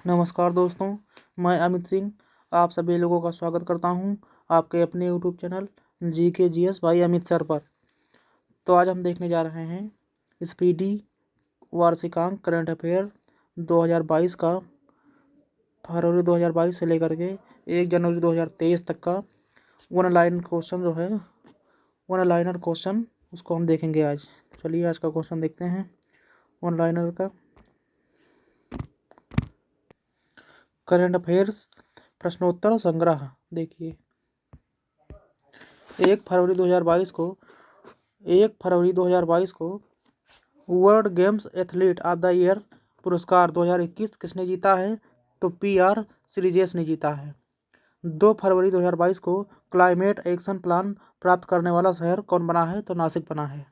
नमस्कार दोस्तों, मैं अमित सिंह आप सभी लोगों का स्वागत करता हूं आपके अपने यूट्यूब चैनल GKGS भाई अमित सर पर। तो आज हम देखने जा रहे हैं स्पीडी वार्षिकांक करंट अफेयर 2022 का, फरवरी 2022 से लेकर के 1 जनवरी 2023 तक का वन लाइन क्वेश्चन जो है, वन लाइनर क्वेश्चन, उसको हम देखेंगे आज। चलिए आज का क्वेश्चन देखते हैं वन लाइनर का। करंट अफेयर्स प्रश्नोत्तर संग्रह देखिए। 1 फरवरी 2022 को world games athlete of the year पुरस्कार 2021 किसने जीता है? तो PR श्रीजेश ने जीता है। 2 फरवरी 2022 को क्लाइमेट एक्शन प्लान प्राप्त करने वाला शहर कौन बना है? तो नासिक बना है।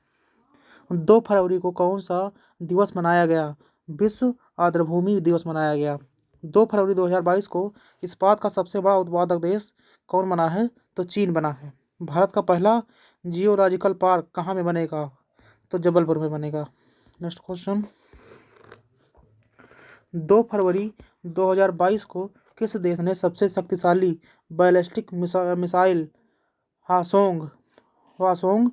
2 फरवरी को कौन सा दिवस मनाया गया? विश्व आर्द्रभूमि दिवस मनाया गया। 2 फरवरी 2022 को इस्पात का सबसे बड़ा उत्पादक देश कौन बना है? तो चीन बना है। भारत का पहला जियोलॉजिकल पार्क कहाँ में बनेगा? तो जबलपुर में बनेगा। Next question. 2 फरवरी 2022 को किस देश ने सबसे शक्तिशाली बैलिस्टिक मिसाइल हवासोंग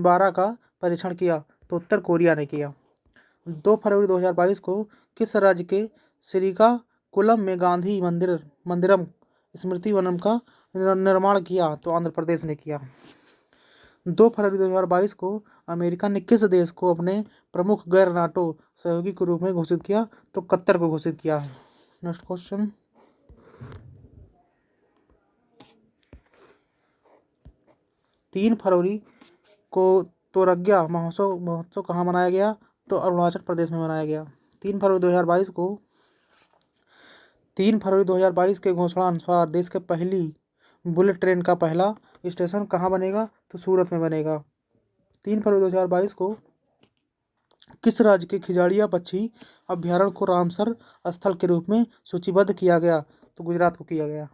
12 का परीक्षण किया? तो उत्तर कोरिया ने किया। 2 फरवरी 2022 को किस राज्य के श्रीकाकुलम में गांधी मंदिरम स्मृति वनम का निर्माण किया? तो आंध्र प्रदेश ने किया। 2 फरवरी 2022 को अमेरिका ने किस देश को अपने प्रमुख गैर नाटो सहयोगी के रूप में घोषित किया? तो कतर को घोषित किया है। Next question. 3 फरवरी को तोरग्या महोत्सव कहाँ मनाया गया? तो अरुणाचल प्रदेश में मनाया गया। 3 फरवरी 2022 के घोषणा अनुसार देश के पहली बुलेट ट्रेन का पहला स्टेशन कहाँ बनेगा? तो सूरत में बनेगा। 3 फरवरी 2022 को किस राज्य के खिजाड़िया पक्षी अभ्यारण्य को रामसर स्थल के रूप में सूचीबद्ध किया गया? तो गुजरात को किया गया।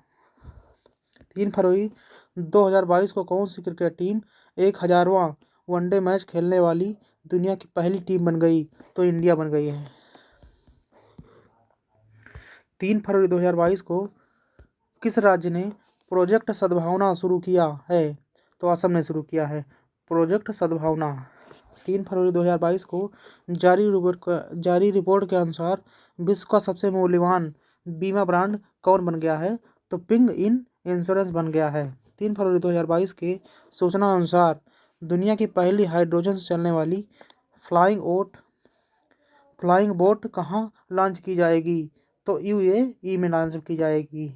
3 फरवरी 2022 को कौन सी क्रिकेट टीम 1000वां वनडे मैच खेलने वाली दुनिया की पहली टीम बन गई? तो इंडिया बन गई है। 3 फरवरी 2022 को किस राज्य ने प्रोजेक्ट सद्भावना शुरू किया है? तो असम ने शुरू किया है प्रोजेक्ट सद्भावना। 3 फरवरी 2022 को जारी रिपोर्ट के अनुसार विश्व का सबसे मूल्यवान बीमा ब्रांड कौन बन गया है? तो पिंग इन इंश्योरेंस बन गया है। 3 फरवरी 2022 के सूचना अनुसार दुनिया की पहली हाइड्रोजन से चलने वाली फ्लाइंग बोट कहाँ लॉन्च की जाएगी? तो UAE में लॉन्च की जाएगी।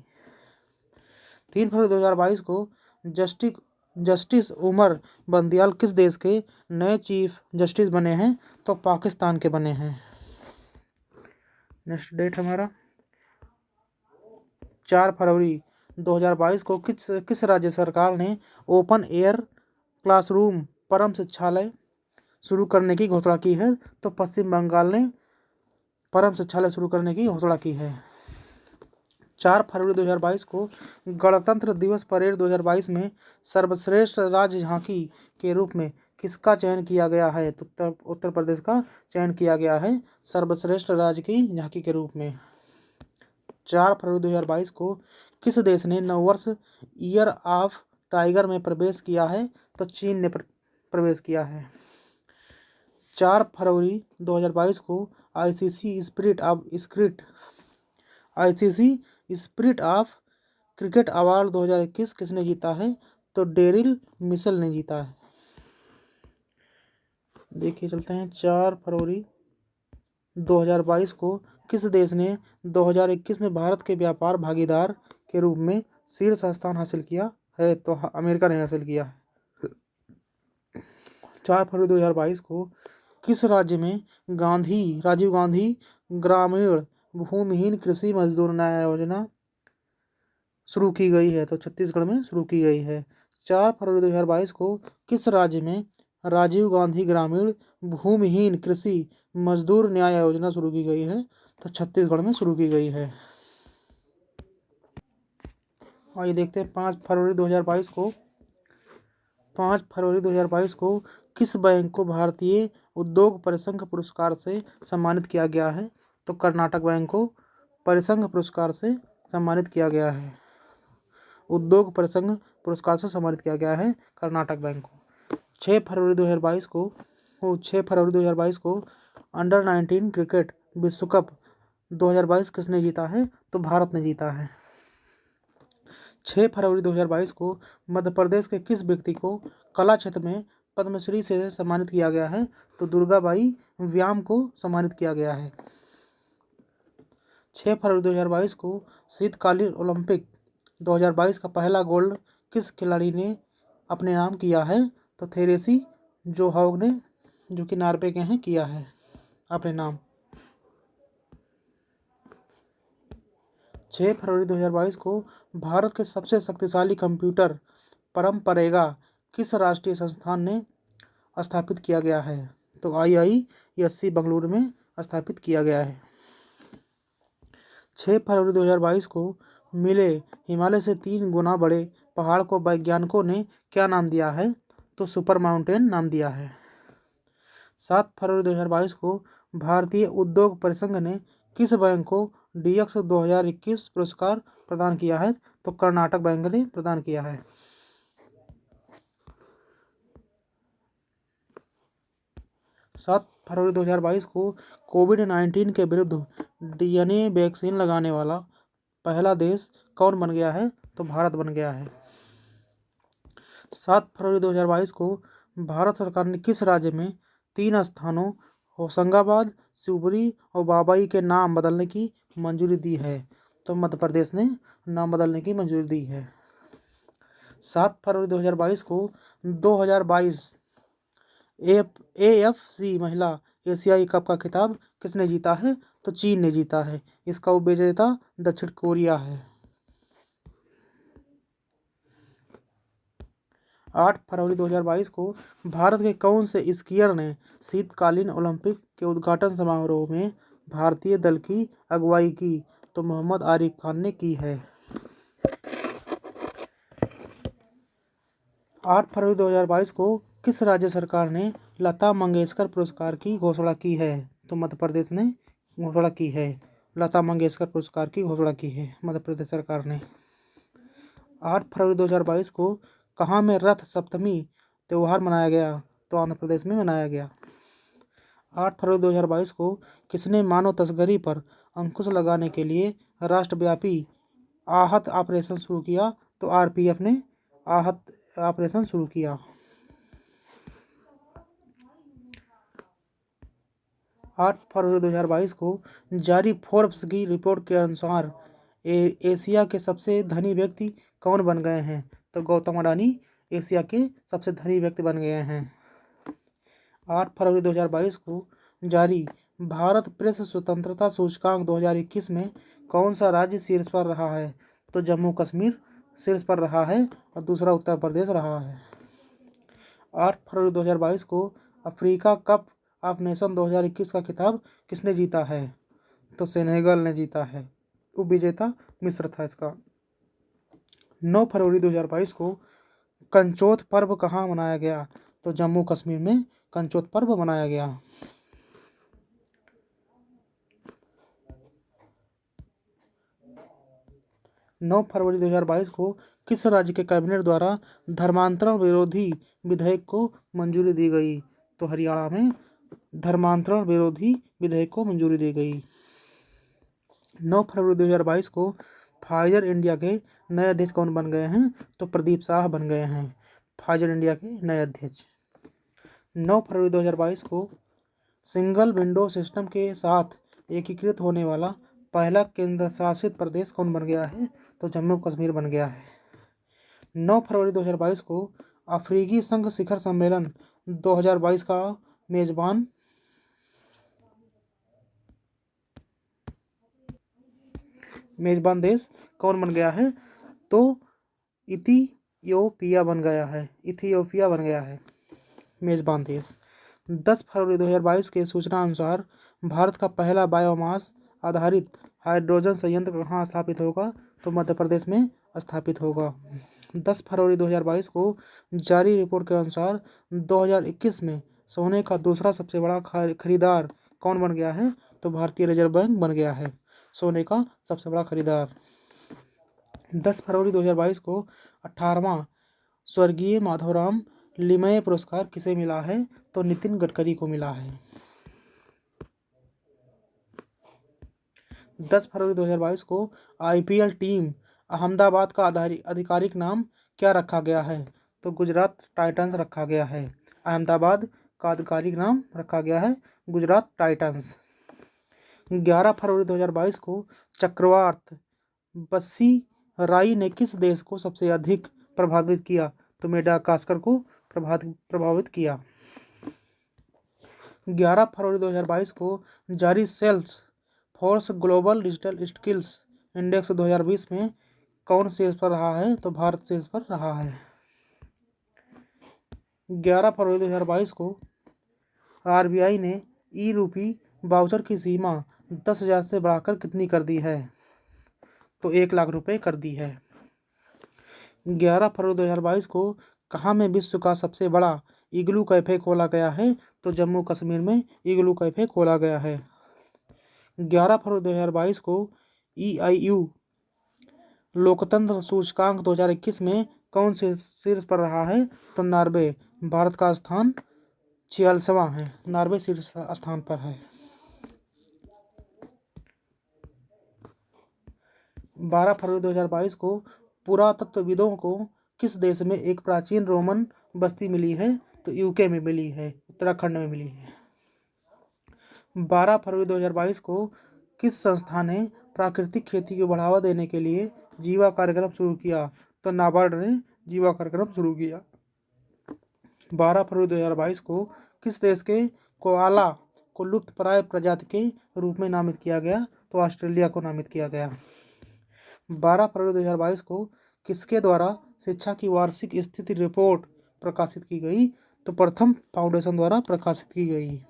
3 फरवरी 2022 को जस्टिस उमर बंदियाल किस देश के नए चीफ जस्टिस बने हैं? तो पाकिस्तान के बने हैं। नेक्स्ट डेट हमारा 4 फरवरी 2022 को किस राज्य सरकार ने ओपन एयर क्लासरूम परम शिक्षालय शुरू करने की घोषणा की है? तो पश्चिम बंगाल ने परम शिक्षालय शुरू करने की घोषणा की है। 4 फरवरी 2022 को गणतंत्र दिवस परेड 2022 में सर्वश्रेष्ठ राज्य झांकी के रूप में किसका चयन किया गया है? तो उत्तर प्रदेश का चयन किया गया है सर्वश्रेष्ठ राज्य की झांकी के रूप में। 4 फरवरी 2022 को किस देश ने नववर्ष ईयर ऑफ टाइगर में प्रवेश किया है? तो चीन ने प्रवेश किया है। 4 फरवरी 2022 को ICC spirit of cricket award 2021 किसने जीता है? तो डेरिल मिशेल ने जीता है। देखिए चलते हैं 4 फरवरी 2022 को किस देश ने 2021 में भारत के व्यापार भागीदार के रूप में शीर्ष स्थान हासिल किया है? तो अमेरिका ने हासिल किया है। 4 फरवरी 2022 को किस राज्य में राजीव गांधी ग्रामीण भूमिहीन कृषि मजदूर न्याय योजना शुरू की गई है? तो छत्तीसगढ़ में शुरू की गई है। 4 फरवरी 2022 को किस राज्य में राजीव गांधी ग्रामीण भूमिहीन कृषि मजदूर न्याय योजना शुरू की गई है? तो छत्तीसगढ़ में शुरू की गई है। आइए देखते हैं 5 फरवरी 2022 को किस बैंक को भारतीय उद्योग परिसंघ पुरस्कार से सम्मानित किया गया है? तो कर्नाटक बैंक को परिसंघ पुरस्कार से सम्मानित किया गया है? उद्योग परिसंघ पुरस्कार से सम्मानित किया गया है कर्नाटक बैंक को। 6 फरवरी 2022 को अंडर 19 क्रिकेट विश्व कप 2022 किसने जीता है? तो भारत ने जीता है। 6 फरवरी 2022 को मध्य प्रदेश के किस व्यक्ति को कला क्षेत्र में पद्मश्री से सम्मानित किया गया है? तो दुर्गाबाई व्याम को सम्मानित किया गया है। 6 फरवरी 2022 को शीतकालीन ओलंपिक 2022 का पहला गोल्ड किस खिलाड़ी ने अपने नाम किया है? तो थेरेसी जोहाउग ने, जो कि नॉर्वे के हैं, किया है अपने नाम। 6 फरवरी 2022 को भारत के सबसे शक्तिशाली कंप्यूटर परंपरेगा किस राष्ट्रीय संस्थान ने स्थापित किया गया है? तो IISc बेंगलुरु में स्थापित किया गया है। 6 फरवरी 2022 को मिले हिमालय से 3 गुना बड़े पहाड़ को वैज्ञानिकों ने क्या नाम दिया है? तो सुपर माउंटेन नाम दिया है। 7 फरवरी 2022 को भारतीय उद्योग परिसंघ ने किस बैंक को DX 2021 पुरस्कार प्रदान किया है? तो कर्नाटक बैंक ने प्रदान किया है। 7 फरवरी 2022 को कोविड-19 के विरुद्ध DNA वैक्सीन लगाने वाला पहला देश कौन बन गया है? तो भारत बन गया है। 7 फरवरी 2022 को भारत सरकार ने किस राज्य में 3 स्थानों होशंगाबाद, शिवपुरी और बाबई के नाम बदलने की मंजूरी दी है? तो मध्य प्रदेश ने नाम बदलने की मंजूरी दी है। 7 फरवरी 2022 को 2022 AFC महिला एशियाई कप का खिताब किसने जीता है? तो चीन ने जीता है। इसका उपविजेता दक्षिण कोरिया है। 8 फरवरी 2022 को भारत के कौन से स्कीयर ने शीतकालीन ओलंपिक के उद्घाटन समारोह में भारतीय दल की अगुवाई की? तो मोहम्मद आरिफ खान ने की है। 8 फरवरी 2022 को किस राज्य सरकार ने लता मंगेशकर पुरस्कार की घोषणा की है? तो मध्य प्रदेश ने घोषणा की है। लता मंगेशकर पुरस्कार की घोषणा की है मध्य प्रदेश सरकार ने। 8 फरवरी 2022 को कहाँ में रथ सप्तमी त्यौहार मनाया गया? तो आंध्र प्रदेश में मनाया गया। 8 फरवरी 2022 को किसने मानव तस्करी पर अंकुश लगाने के लिए राष्ट्रव्यापी आहत ऑपरेशन शुरू किया? तो RPF ने आहत ऑपरेशन शुरू किया। 8 फरवरी 2022 को जारी फोर्ब्स की रिपोर्ट के अनुसार एशिया के सबसे धनी व्यक्ति कौन बन गए हैं? तो गौतम अडानी एशिया के सबसे धनी व्यक्ति बन गए हैं। 8 फरवरी 2022 को जारी भारत प्रेस स्वतंत्रता सूचकांक 2021 में कौन सा राज्य शीर्ष पर रहा है? तो जम्मू कश्मीर शीर्ष पर रहा है और दूसरा उत्तर प्रदेश रहा है। 8 फरवरी 2022 को अफ्रीका कप ऑफ नेशन 2021 का खिताब किसने जीता है? तो सेनेगल ने जीता है। उपविजेता मिस्र था इसका। 9 फरवरी 2022 को कंचोत पर्व कहाँ मनाया गया? तो जम्मू कश्मीर में कंचोत पर्व मनाया गया। 9 फरवरी 2022 को किस राज्य के कैबिनेट द्वारा धर्मांतरण विरोधी विधेयक को मंजूरी दी गई? तो हरियाणा में धर्मांतरण विरोधी विधेयक को मंजूरी दी गई। 9 फरवरी 2022 को फाइजर इंडिया के नए अध्यक्ष कौन बन गए हैं? तो प्रदीप शाह बन गए हैं फाइजर इंडिया के नए अध्यक्ष। 9 फरवरी 2022 को सिंगल विंडो सिस्टम के साथ एकीकृत होने वाला पहला केंद्र शासित प्रदेश कौन बन गया है? तो जम्मू कश्मीर बन गया है। 9 फरवरी 2022 को अफ्रीकी संघ शिखर सम्मेलन 2022 का मेजबान देश कौन बन गया है? तो इथियोपिया बन गया है मेजबान देश। 10 फरवरी 2022 के सूचना अनुसार भारत का पहला बायोमास आधारित हाइड्रोजन संयंत्र कहाँ स्थापित होगा? तो मध्य प्रदेश में स्थापित होगा। 10 फरवरी 2022 को जारी रिपोर्ट के अनुसार 2021 में सोने का दूसरा सबसे बड़ा खरीदार कौन बन गया है? तो भारतीय रिजर्व बैंक बन गया है। सोने का सबसे बड़ा खरीदार। 10 फरवरी 2022 को 18वां स्वर्गीय माधवराम लिमये पुरस्कार किसे मिला है? तो नितिन गडकरी को मिला है। 10 फरवरी 2022 को IPL टीम अहमदाबाद का आधिकारिक नाम क्या रखा गया है? तो गुजरात टाइटंस रखा गया है। अहमदाबाद का आधिकारिक नाम रखा गया है गुजरात टाइटंस। 11 फरवरी 2022 को चक्रवात बस्सी राई ने किस देश को सबसे अधिक प्रभावित किया? तो मेडागास्कर को प्रभावित किया। 11 फरवरी 2022 को जारी Salesforce global digital skills index 2020 में कौन शीर्ष पर रहा है? तो भारत शीर्ष पर रहा है। 11 फरवरी 2022 को RBI ने ई-रूपी वाउचर की सीमा 10,000 से बढ़ाकर कितनी कर दी है? तो 1 लाख रुपए कर दी है। 11 फरवरी 2022 को कहाँ में विश्व का सबसे बड़ा इग्लू कैफे खोला गया है? तो जम्मू कश्मीर में इग्लू कैफे खोला गया है। 11 फरवरी 2022 को EIU लोकतंत्र सूचकांक 2021 में कौन से शीर्ष पर रहा है? तो नॉर्वे। भारत का स्थान 46वां है, नॉर्वे शीर्ष स्थान पर है। 12 फरवरी 2022 को पुरातत्वविदों को किस देश में एक प्राचीन रोमन बस्ती मिली है? तो UK में मिली है, उत्तराखंड में मिली है। 12 फरवरी 2022 को किस संस्था ने प्राकृतिक खेती को बढ़ावा देने के लिए जीवा कार्यक्रम शुरू किया? तो नाबार्ड ने जीवा कार्यक्रम शुरू किया। 12 फरवरी 2022 को किस देश के कोआला को लुप्तप्राय प्रजाति के रूप में नामित किया गया? तो ऑस्ट्रेलिया को नामित किया गया। 12 फरवरी 2022 को किसके द्वारा शिक्षा की वार्षिक स्थिति रिपोर्ट प्रकाशित की गई? तो प्रथम फाउंडेशन द्वारा प्रकाशित की गई।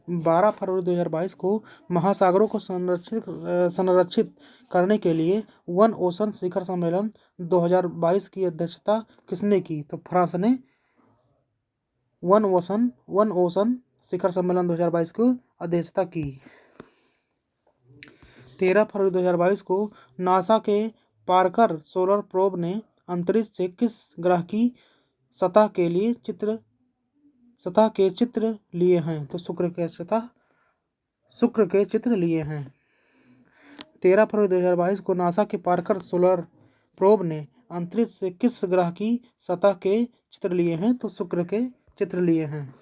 12 फरवरी 2022 को महासागरों को संरक्षित करने के लिए वन ओशन शिखर सम्मेलन 2022 की अध्यक्षता किसने की? तो फ्रांस ने वन ओशन शिखर सम्मेलन 2022 की अध्यक्षता की। 13 फरवरी 2022 को नासा के पार्कर सोलर प्रोब ने अंतरिक्ष से किस ग्रह की सतह के चित्र लिए हैं? तो शुक्र के चित्र लिए हैं। 13 फरवरी 2022 को नासा के पार्कर सोलर प्रोब ने अंतरिक्ष से किस ग्रह की सतह के चित्र लिए हैं? तो शुक्र के चित्र लिए हैं।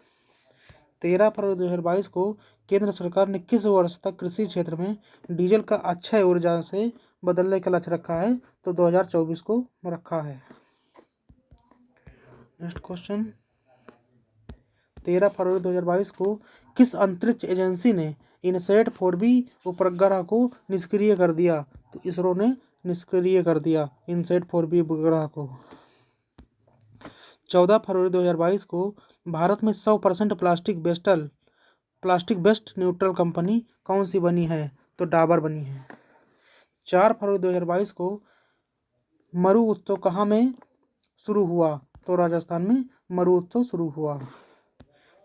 13 फरवरी 2022 को केंद्र सरकार ने किस वर्ष तक कृषि क्षेत्र में डीजल का अक्षय ऊर्जा से बदलने का लक्ष्य रखा है? तो 2024 को रखा है। नेक्स्ट क्वेश्चन, 13 फरवरी 2022 को किस अंतरिक्ष एजेंसी ने इनसैट 4B उपग्रह को निष्क्रिय कर दिया? तो इसरो ने निष्क्रिय कर दिया इनसैट 4B उपग्रह को। 14 फरवरी 2022 को भारत में 100% प्लास्टिक वेस्ट न्यूट्रल कंपनी कौन सी बनी है? तो डाबर बनी है। 4 फरवरी 2022 को मरु उत्सव कहाँ में शुरू हुआ? तो राजस्थान में मरु उत्सव शुरू हुआ।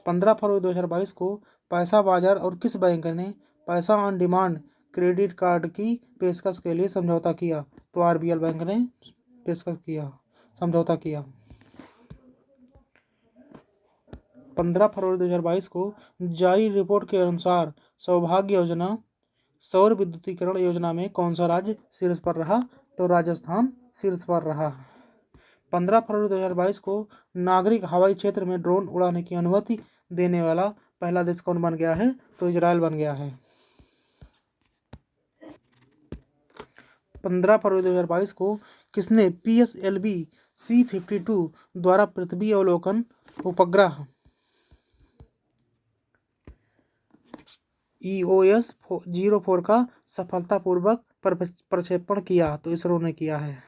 15 फरवरी 2022 को पैसा बाजार और किस बैंक ने पैसा ऑन डिमांड क्रेडिट कार्ड की पेशकश के लिए समझौता किया? तो RBL बैंक ने समझौता किया। 15 फरवरी 2022 को जारी रिपोर्ट के अनुसार सौभाग्य योजना सौर विद्युतीकरण योजना में कौन सा राज्य शीर्ष पर रहा? तो राजस्थान शीर्ष पर रहा। 15 फरवरी 2022 को नागरिक हवाई क्षेत्र में ड्रोन उड़ाने की अनुमति देने वाला पहला देश कौन बन गया है? तो इजराइल बन गया है। 15 फरवरी 2022 को किसने PSLV C-52 द्वारा पृथ्वी अवलोकन उपग्रह EOS-04 का सफलतापूर्वक प्रक्षेपण किया? तो इसरो ने किया है।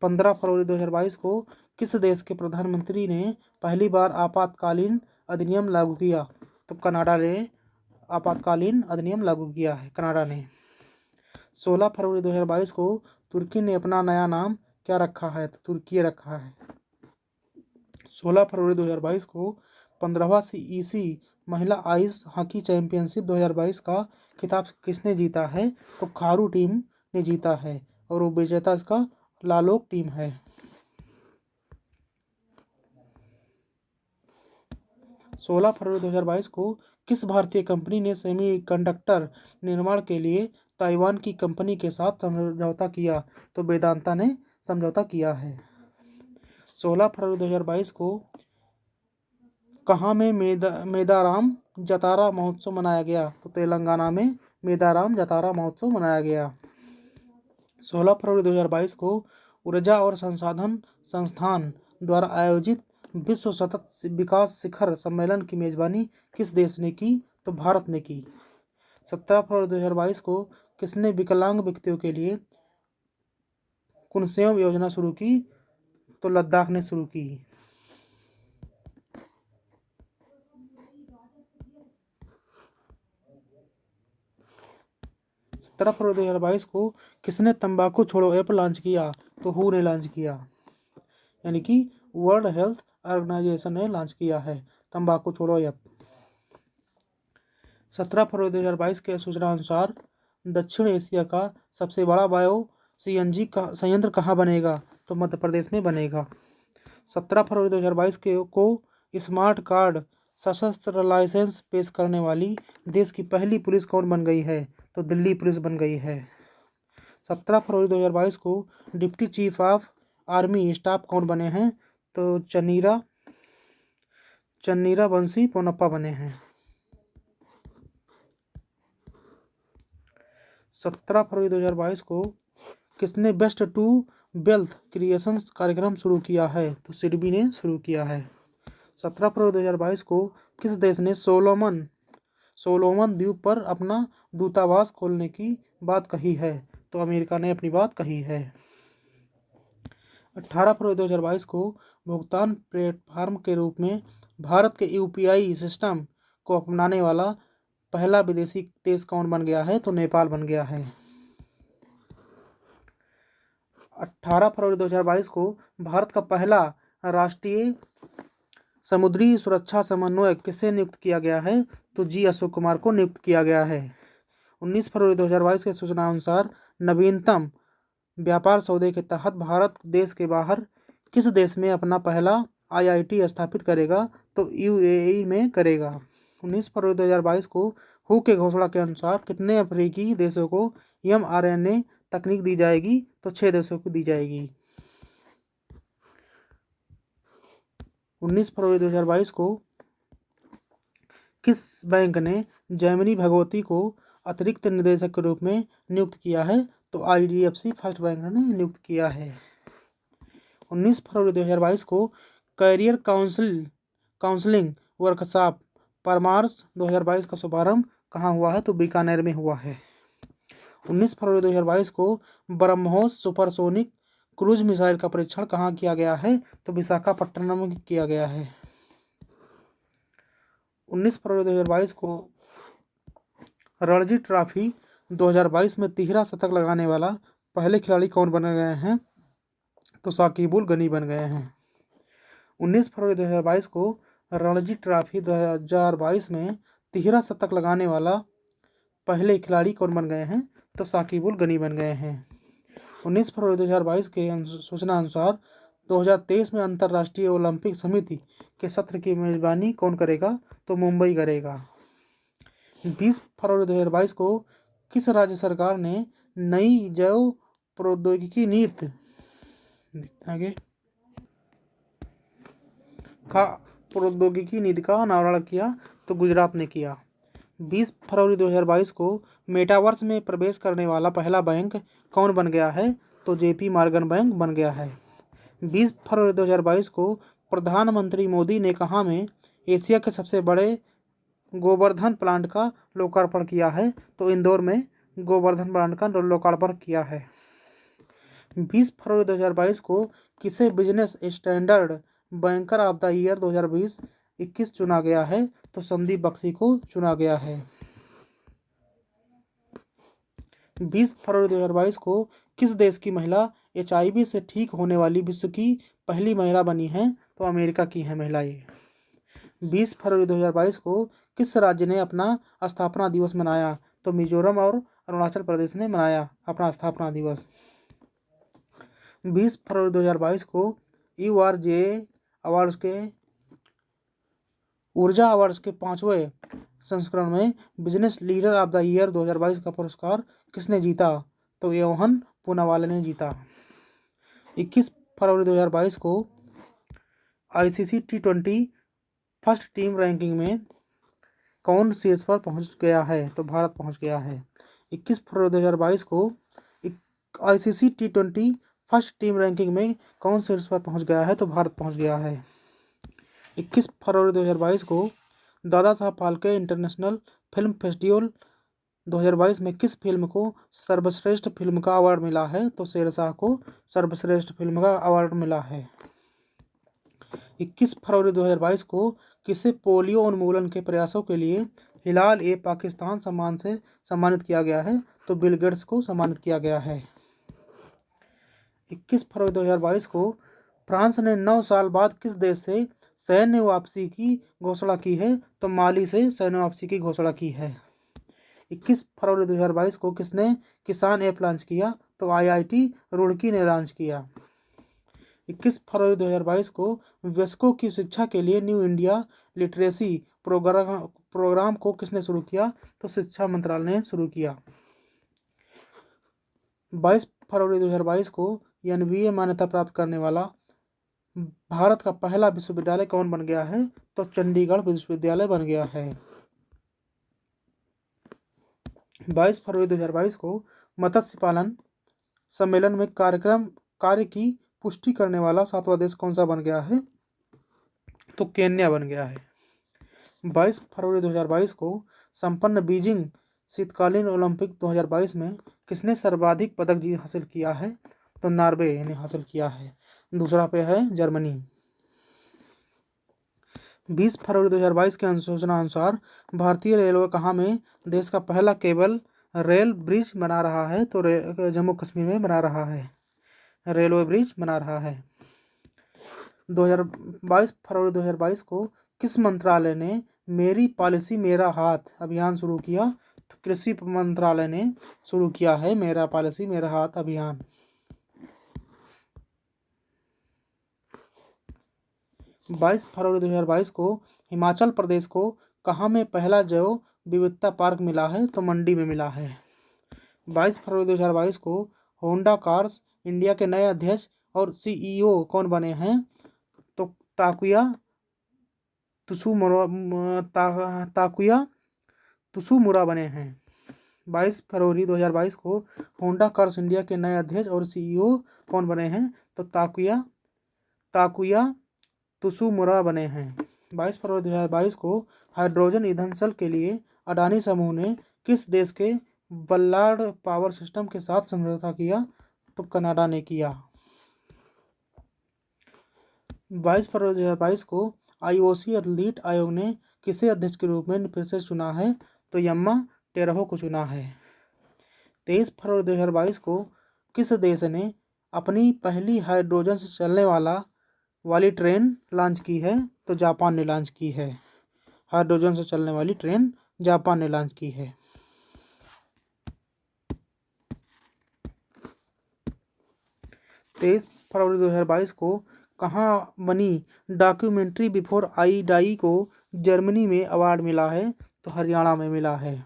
15 फरवरी 2022 को किस देश के प्रधानमंत्री ने पहली बार आपातकालीन अधिनियम लागू किया? तो कनाडा ने आपातकालीन अधिनियम लागू किया है, कनाडा ने। 16 फरवरी 2022 को तुर्की ने अपना नया नाम क्या रखा है? तो तुर्की रखा है। 16 फरवरी 2022 को 15वां CEC महिला आइस हॉकी चैंपियनशिप 2022 का खिताब किसने जीता है? तो खारू टीम ने जीता है और वो विजेता इसका लालोक टीम है। 16 फरवरी 2022 को किस भारतीय कंपनी ने सेमीकंडक्टर निर्माण के लिए ताइवान की कंपनी के साथ समझौता किया? तो वेदांता ने समझौता किया है। 16 फरवरी 2022 को कहाँ में मेदाराम जतारा महोत्सव मनाया गया? तो तेलंगाना में मेदाराम जतारा महोत्सव मनाया गया। 16 फरवरी 2022 को ऊर्जा और संसाधन संस्थान द्वारा आयोजित विश्व सतत विकास शिखर सम्मेलन की मेजबानी किस देश ने की? तो भारत ने की। 17 फरवरी 2022 को किसने विकलांग व्यक्तियों के लिए कुनसेव योजना शुरू की? तो लद्दाख ने शुरू की। 17 फरवरी 2022 को किसने तंबाकू छोड़ो ऐप लॉन्च किया? तो हु ने लॉन्च किया, यानी कि वर्ल्ड हेल्थ ऑर्गेनाइजेशन ने लॉन्च किया है तंबाकू छोड़ो ऐप। 17 फरवरी 2022 के सूचना अनुसार दक्षिण एशिया का सबसे बड़ा बायो सीएनजी का संयंत्र कहाँ बनेगा? तो मध्य प्रदेश में बनेगा। 17 फरवरी 2022 को स्मार्ट कार्ड सशस्त्र लाइसेंस पेश करने वाली देश की पहली पुलिस कौन बन गई है? तो दिल्ली पुलिस बन गई है। 17 फरवरी 2022 को deputy chief of army staff कौन बने हैं? तो चन्नीरा बंसी पोनप्पा बने हैं। 17 फरवरी 2022 को किसने बेस्ट टू वेल्थ क्रिएशन कार्यक्रम शुरू किया है? तो सिडबी ने शुरू किया है। 17 फरवरी 2022 को किस देश ने सोलोमन द्वीप पर अपना दूतावास खोलने की बात कही है? तो अमेरिका ने अपनी बात कही है। 18 फरवरी 2022 को भुगतान प्लेटफॉर्म के रूप में भारत के यूपीआई सिस्टम को अपनाने वाला पहला विदेशी देश कौन बन गया है? तो नेपाल बन गया है। 18 फरवरी 2022 को भारत का पहला राष्ट्रीय समुद्री सुरक्षा समन्वयक किसे नियुक्त किया गया है? तो जी अशोक कुमार को नियुक्त किया गया है। 19 फरवरी 2022 के सूचना अनुसार नवीनतम व्यापार सौदे के तहत भारत देश के बाहर किस देश में अपना पहला आईआईटी स्थापित करेगा? तो यूएई में करेगा। 19 फरवरी 2022 को हू के घोषणा के अनुसार कितने अफ्रीकी देशों को mRNA तकनीक दी जाएगी? तो 6 देशों को दी जाएगी। 19 फरवरी 2022 को किस बैंक ने जैमिनी भगवती को अतिरिक्त निदेशक के रूप में नियुक्त किया है? तो आईडीएफसी फर्स्ट बैंक ने नियुक्त किया है। 19 फरवरी 2022 को करियर काउंसलिंग वर्कशॉप परामर्श 2022 का शुभारंभ कहाँ हुआ है? तो बीकानेर में हुआ है। 19 फरवरी 2022 को ब्रह्मोस सुपरसोनिक क्रूज मिसाइल का परीक्षण कहाँ किया गया है? तो विशाखापट्टनम में किया गया है। 19 फरवरी 2022 को रणजी ट्रॉफी 2022 में तिहरा शतक लगाने वाला पहले खिलाड़ी कौन बन गए हैं? तो साकिबुल गनी बन गए हैं। 19 फरवरी 2022 को रणजी ट्रॉफी 2022 में तिहरा शतक लगाने वाला पहले खिलाड़ी कौन बन गए हैं? तो साकिबुल गनी बन गए हैं। 19 फरवरी 2022 के सूचना अनुसार 2023 में अंतर्राष्ट्रीय ओलंपिक समिति के सत्र की मेजबानी कौन करेगा? तो मुंबई करेगा। 20 फरवरी 2022 को किस राज्य सरकार ने नई जैव प्रौद्योगिकी नीति का अनावरण किया? तो गुजरात ने किया। 20 फरवरी 2022 को मेटावर्स में प्रवेश करने वाला पहला बैंक कौन बन गया है? तो जेपी मॉर्गन बैंक बन गया है। 20 फरवरी 2022 को प्रधानमंत्री मोदी ने कहाँ में एशिया के सबसे बड़े गोवर्धन प्लांट का लोकार्पण किया है? तो इंदौर में गोवर्धन प्लांट का लोकार्पण किया है। 20 फरवरी 2022 को किसे business standard banker of the year 2020-21 चुना गया है? तो संदीप बख्शी को चुना गया है। 20 फरवरी 2022 को किस देश की महिला एचआईवी से ठीक होने वाली विश्व की पहली महिला बनी है? तो अमेरिका की है महिला ये। 20 फरवरी 2022 को किस राज्य ने अपना स्थापना दिवस मनाया? तो मिजोरम और अरुणाचल प्रदेश ने मनाया अपना स्थापना दिवस। 20 फरवरी 2022 को URJ अवार्ड्स के ऊर्जा अवार्ड्स के 5वें संस्करण में business leader of the year 2022 का पुरस्कार किसने जीता? तो योहन पूनावाला ने जीता। 21 फरवरी 2022 को ICC T20 first team ranking में कौन शीर्ष पर पहुंच गया है? तो भारत पहुंच गया है। 21 फरवरी 2022 को ICC T20 first team ranking में कौन शीर्ष पर पहुंच गया है? तो भारत पहुंच गया है। 21 फरवरी 2022 को Dada Saheb Phalke international film festival 2022 में किस फिल्म को सर्वश्रेष्ठ फिल्म का अवार्ड मिला है? तो शेरशाह को सर्वश्रेष्ठ फिल्म का अवार्ड मिला है। 21 फरवरी 2022 को किसे पोलियो उन्मूलन के प्रयासों के लिए हिलाल ए पाकिस्तान सम्मान से सम्मानित किया गया है? तो बिल गेट्स को सम्मानित किया गया है। 21 फरवरी 2022 को फ्रांस ने 9 साल बाद किस देश से सैन्य वापसी की घोषणा की है? तो माली से सैन्य वापसी की घोषणा की है। 21 फरवरी 2022 को किसने किसान ऐप लॉन्च किया? तो IIT रुड़की ने लॉन्च किया। 21 फरवरी 2022 को वयस्कों की शिक्षा के लिए न्यू इंडिया लिटरेसी प्रोग्राम को किसने शुरू किया? तो शिक्षा मंत्रालय ने शुरू किया। 22 फरवरी 2022 को NBA मान्यता प्राप्त करने वाला भारत का पहला विश्वविद्यालय कौन बन गया है? तो चंडीगढ़ विश्वविद्यालय बन गया है। 22 फरवरी 2022 को मत्स्य पालन सम्मेलन में कार्य की पुष्टि करने वाला 7वां देश कौन सा बन गया है? तो केन्या बन गया है। 22 फरवरी 2022 को संपन्न बीजिंग शीतकालीन ओलंपिक 2022 में किसने सर्वाधिक पदक हासिल किया है? तो नॉर्वे ने हासिल किया है। दूसरा पे है जर्मनी। 20 फरवरी 2022 के अनुसूचना अनुसार भारतीय रेलवे कहाँ में देश का पहला केबल रेल ब्रिज बना रहा है? तो जम्मू कश्मीर में बना रहा है, रेलवे ब्रिज बना रहा है। 22 फरवरी 2022 को किस मंत्रालय ने मेरी पॉलिसी मेरा हाथ अभियान शुरू किया? तो कृषि मंत्रालय ने शुरू किया है मेरा पॉलिसी मेरा हाथ अभियान। 22 फरवरी 2022 को हिमाचल प्रदेश को कहाँ में पहला जैव विविधता पार्क मिला है? तो मंडी में मिला है। 22 फरवरी 2022 को होंडा कार्स इंडिया के नए अध्यक्ष और CEO कौन बने हैं? तो ताकुया तुसुमुरा बने हैं। 22 फरवरी 2022 को होंडा कार्स इंडिया के नए अध्यक्ष और CEO कौन बने हैं? तो ताकुया तुसुमुरा बने हैं। 22 फरवरी 2022 को हाइड्रोजन ईंधन सेल के लिए अडानी समूह ने किस देश के बल्लार्ड पावर सिस्टम के साथ समझौता किया? तो कनाडा ने किया। 22 फरवरी 2022 को IOC एथलीट आयोग ने किसे अध्यक्ष के रूप में फिर से चुना है? तो यम्मा टेरहो को चुना है। 23 फरवरी 2022 को किस देश ने अपनी पहली हाइड्रोजन से चलने वाली ट्रेन लॉन्च की है? तो जापान ने लॉन्च की है। हाइड्रोजन से चलने वाली ट्रेन जापान ने लॉन्च की है। 23 फरवरी 2022 को कहाँ बनी डॉक्यूमेंट्री बिफोर आई डाई को जर्मनी में अवार्ड मिला है? तो हरियाणा में मिला है।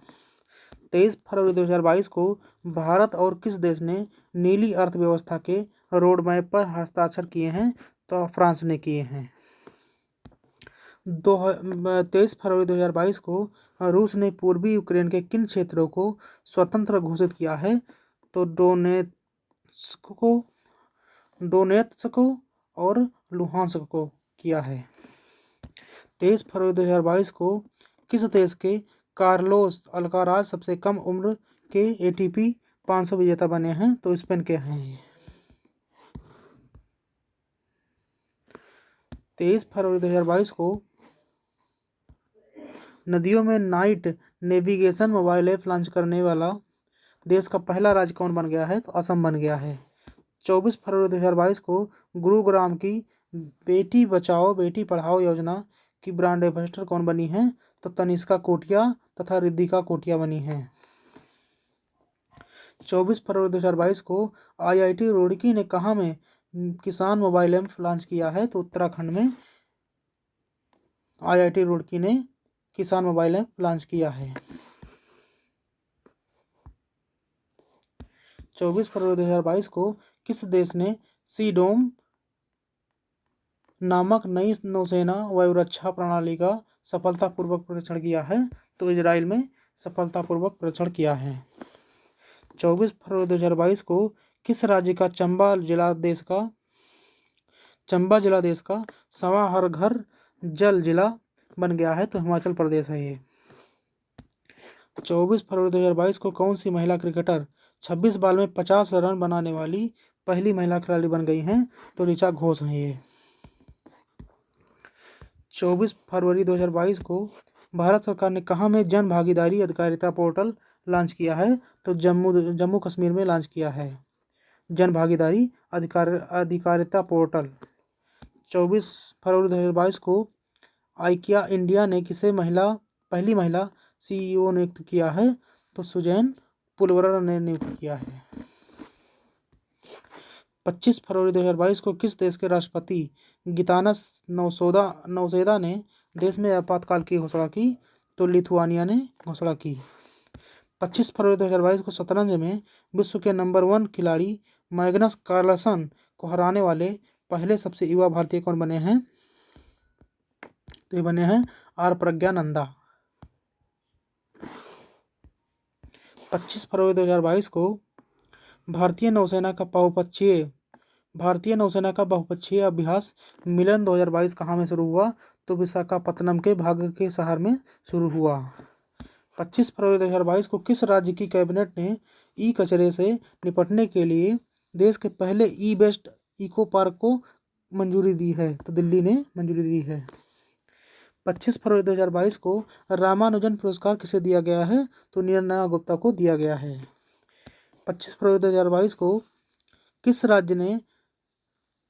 23 फरवरी 2022 को भारत और किस देश ने नीली अर्थव्यवस्था के रोड मैप पर हस्ताक्षर किए हैं? तो फ्रांस ने किए हैं। 23 फरवरी 2022 को रूस ने पूर्वी यूक्रेन के किन क्षेत्रों को स्वतंत्र घोषित किया है? तो डोनेत्स्क और लुहांस्क को किया है। 23 फरवरी 2022 को किस देश के कार्लोस अल्काराज सबसे कम उम्र के ATP 500 विजेता बने हैं? तो स्पेन के हैं। 23 फरवरी 2022 को नदियों में night navigation mobile app launch करने वाला देश का पहला राज्य कौन बन गया है? तो असम बन गया है। 24 फरवरी 2022 को गुरुग्राम की बेटी बचाओ बेटी पढ़ाओ योजना की ब्रांड एम्बेसडर कौन बनी है? तो तनिष्का कोटिया तथा रिद्धिका कोटिया बनी हैं। 24 फरवरी 2022 को IIT रुड़की ने कहाँ में किसान मोबाइल ऐप लॉन्च किया है? तो उत्तराखंड में IIT रुड़की ने किसान मोबाइल ऐप लॉन्च किया है। 24 फरवरी 2022 को किस देश ने सीडोम नामक नई नौसेना वायुरक्षा प्रणाली का सफलतापूर्वक परीक्षण किया है? तो इजराइल में सफलतापूर्वक परीक्षण किया है। 24 फरवरी 2022 को किस राज्य का चंबा जिला देश का सवा हर घर जल जिला बन गया है? तो हिमाचल प्रदेश है ये। 24 फरवरी 2022 को कौन सी महिला क्रिकेटर 26 बॉल में 50 रन बनाने वाली पहली महिला खिलाड़ी बन गई हैं? तो ऋचा घोष हैं ये। 24 फरवरी 2022 को भारत सरकार ने कहाँ में जन भागीदारी अधिकारिता पोर्टल लॉन्च किया है? तो जम्मू कश्मीर में लॉन्च किया है जन भागीदारी अधिकारिता पोर्टल। 24 फरवरी 2022 को आइकिया इंडिया ने किसे पहली महिला CEO नियुक्त किया है? तो सुजैन पुलवरा ने नियुक्त किया है। 25 फरवरी 2022 को किस देश के राष्ट्रपति गितानस नौसेदा ने देश में आपातकाल की घोषणा की? तो लिथुआनिया ने घोषणा की। 25 फरवरी 2022 को शतरंज में विश्व के नंबर 1 खिलाड़ी मैग्नस कार्लसन को हराने वाले पहले सबसे युवा भारतीय कौन बने हैं? तो ये बने हैं आर प्रज्ञानंदा। 25 फरवरी 2022 को भारतीय नौसेना बहुपक्षीय अभ्यास मिलन 2022 कहाँ में शुरू हुआ? तो विशाखापत्तनम के भाग के शहर में शुरू हुआ। 25 फरवरी 2022 को किस राज्य की कैबिनेट ने कचरे से निपटने के लिए देश के पहले वेस्ट इको पार्क को मंजूरी दी है? तो दिल्ली ने मंजूरी दी है। 25 फरवरी 2022 को रामानुजन पुरस्कार किसे दिया गया है? तो नीरजा गुप्ता को दिया गया है। 25 फरवरी 2022 को किस राज्य ने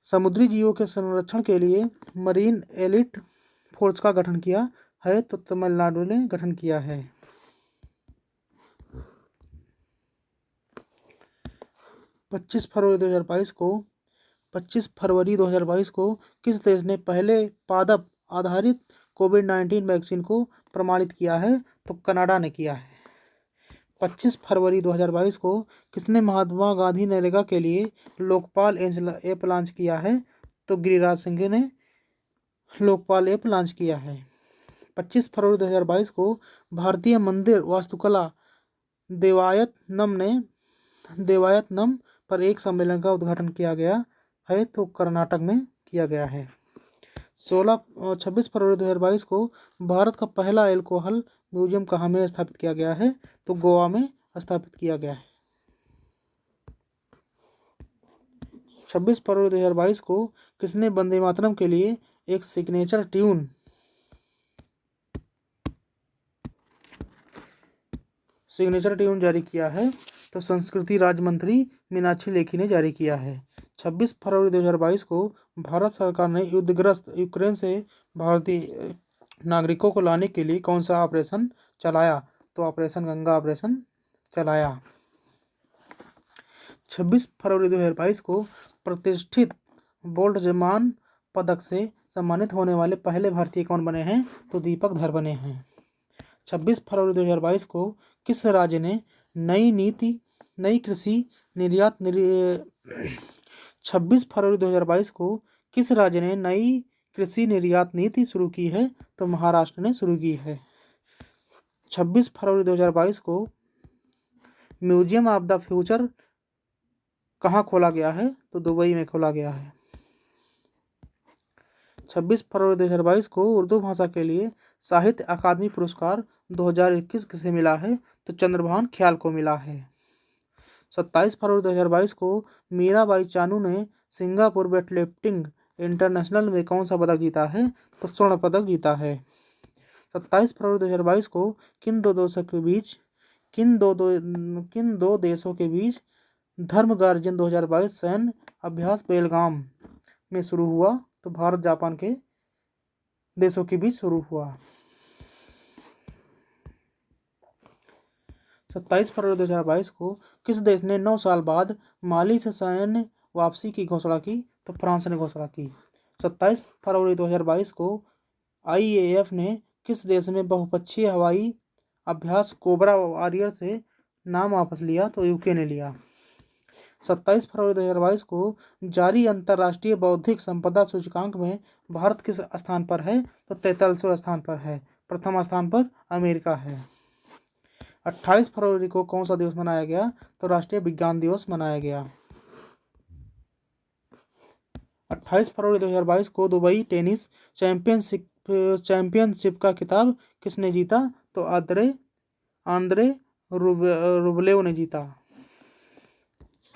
समुद्री जीवों के संरक्षण के लिए मरीन एलिट फोर्स का गठन किया है? तो तमिलनाडु ने गठन किया है। 25 फरवरी 2022 को किस देश ने पहले पादप आधारित कोविड-19 वैक्सीन को प्रमाणित किया है? तो कनाडा ने किया है। 25 फरवरी 2022 को किसने महात्मा गांधी नरेगा के लिए लोकपाल ऐप लॉन्च किया है? तो गिरिराज सिंह ने लोकपाल ऐप लॉन्च किया है। 25 फरवरी 2022 को भारतीय मंदिर वास्तुकला देवायतनम पर एक सम्मेलन का उद्घाटन किया गया है? तो कर्नाटक में किया गया है। 26 फरवरी 2022 को भारत का पहला एल्कोहल म्यूजियम कहाँ में स्थापित किया गया है? तो गोवा में स्थापित किया गया है। 26 फरवरी 2022 को किसने वंदे मातरम के लिए एक सिग्नेचर ट्यून जारी किया है? तो संस्कृति राज्य मंत्री मीनाक्षी लेखी ने जारी किया है। 26 फरवरी 2022 को भारत सरकार ने युद्धग्रस्त यूक्रेन से भारतीय नागरिकों को लाने के लिए कौन सा ऑपरेशन चलाया? तो ऑपरेशन गंगा ऑपरेशन चलाया। 26 फरवरी 2022 को प्रतिष्ठित बोल्ट जमान पदक से सम्मानित होने वाले पहले भारतीय कौन बने हैं? तो दीपक धर बने हैं। 26 फरवरी 2022 को किस राज्य ने नई कृषि निर्यात 26 फरवरी 2022 को किस राज्य ने नई कृषि निर्यात नीति शुरू की है? तो महाराष्ट्र ने शुरू की है। 26 फरवरी 2022 को म्यूजियम ऑफ द फ्यूचर कहाँ खोला गया है? तो दुबई में खोला गया है। 26 फरवरी 2022 को उर्दू भाषा के लिए साहित्य अकादमी पुरस्कार 2021 किसे मिला है? तो चंद्रभान ख्याल को मिला है। 27 फरवरी 2022 को मीराबाई चानू ने सिंगापुर वेटलिफ्टिंग इंटरनेशनल में कौन सा पदक जीता है? तो स्वर्ण पदक जीता है। 27 फरवरी 2022 को किन दो देशों के बीच धर्म गार्जन 2022 सैन्य अभ्यास बेलगाम में शुरू हुआ? तो भारत जापान के देशों के बीच शुरू हुआ। 27 फरवरी 2022 को किस देश ने 9 साल बाद माली से सैन्य वापसी की घोषणा की? तो फ्रांस ने घोषणा की। 27 फरवरी 2022 को IAF ने किस देश में बहुपक्षीय हवाई अभ्यास कोबरा वॉरियर से नाम वापस लिया? तो यूके ने लिया। 27 फरवरी 2022 को जारी अंतर्राष्ट्रीय बौद्धिक संपदा सूचकांक में भारत किस स्थान पर है? तो 43वें स्थान पर है। प्रथम स्थान पर अमेरिका है। 28 फरवरी को कौन सा दिवस मनाया गया? तो राष्ट्रीय विज्ञान दिवस मनाया गया। 28 फरवरी 2022 को दुबई टेनिस चैंपियनशिप का खिताब किसने जीता? तो आंद्रे रुबलेव ने जीता।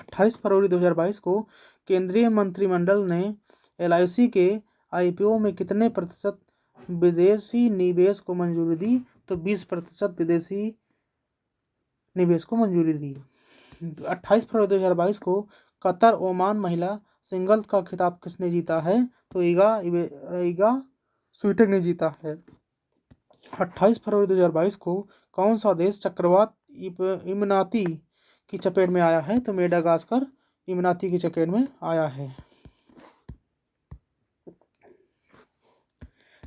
28 फरवरी 2022 को केंद्रीय मंत्रिमंडल ने LIC के IPO में कितने प्रतिशत विदेशी निवेश को मंजूरी दी? तो 20% विदेशी निवेश को मंजूरी दी। 28 फरवरी 2022 को कतर ओमान महिला सिंगल्स का खिताब किसने जीता है? तो ईगा स्वीटेक ने जीता है। 28 फरवरी 2022 को कौन सा देश चक्रवात इमनाती की चपेट में आया है? तो मेडागास्कर इमनाती की चपेट में आया है।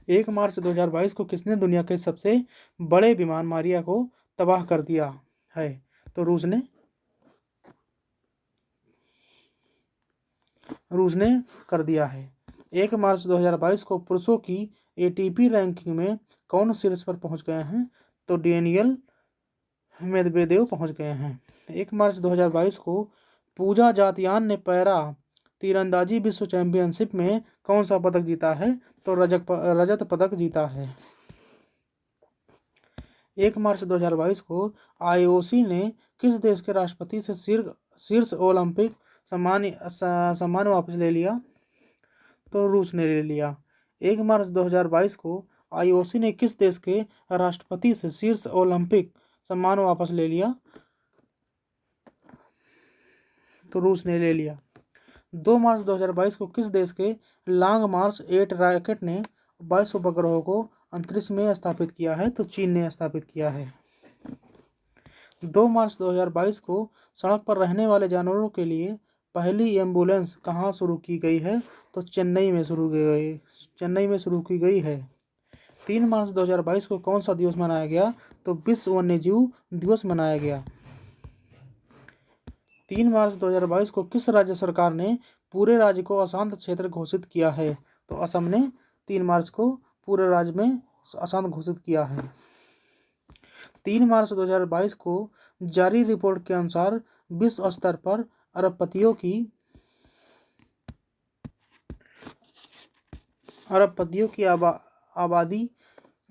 1 मार्च 2022 को किसने दुनिया के सबसे बड़े विमान मारिया को तबाह कर दिया है? तो रूस ने कर दिया है। 1 मार्च 2022 को पुरुषों की ATP रैंकिंग में कौन शीर्ष पर पहुंच गए हैं? तो डेनियल मेदवेदेव पहुंच गए हैं। 1 मार्च 2022 को पूजा जातियान ने पैरा तीरंदाजी विश्व चैंपियनशिप में कौन सा पदक जीता है? तो रजत पदक जीता है। 1 मार्च 2022 को IOC ने किस देश के राष्ट्रपति से शीर्ष ओलंपिक सम्मान वापस ले लिया? तो रूस ने ले लिया। 1 मार्च 2022 को IOC ने किस देश के राष्ट्रपति से शीर्ष ओलंपिक सम्मान वापस ले लिया? तो रूस ने ले लिया। 2 मार्च 2022 को किस देश के लॉन्ग मार्च 8 रॉकेट ने 22 उपग्रहों को अंतरिक्ष में स्थापित किया है? तो चीन ने स्थापित किया है। 2 मार्च 2022 को सड़क पर रहने वाले जानवरों के लिए पहली एम्बुलेंस कहाँ शुरू की गई है? तो चेन्नई में शुरू की गई है। 3 मार्च 2022 को कौन सा दिवस मनाया गया? तो विश्व वन्यजीव दिवस मनाया गया। 3 मार्च 2022 को किस राज्य सरकार ने पूरे राज्य को अशांत क्षेत्र घोषित किया है? तो असम ने 3 मार्च को पूरे राज्य में अशांत घोषित किया है। 3 मार्च 2022 को जारी रिपोर्ट के अनुसार विश्व स्तर पर अरबपतियों की आबादी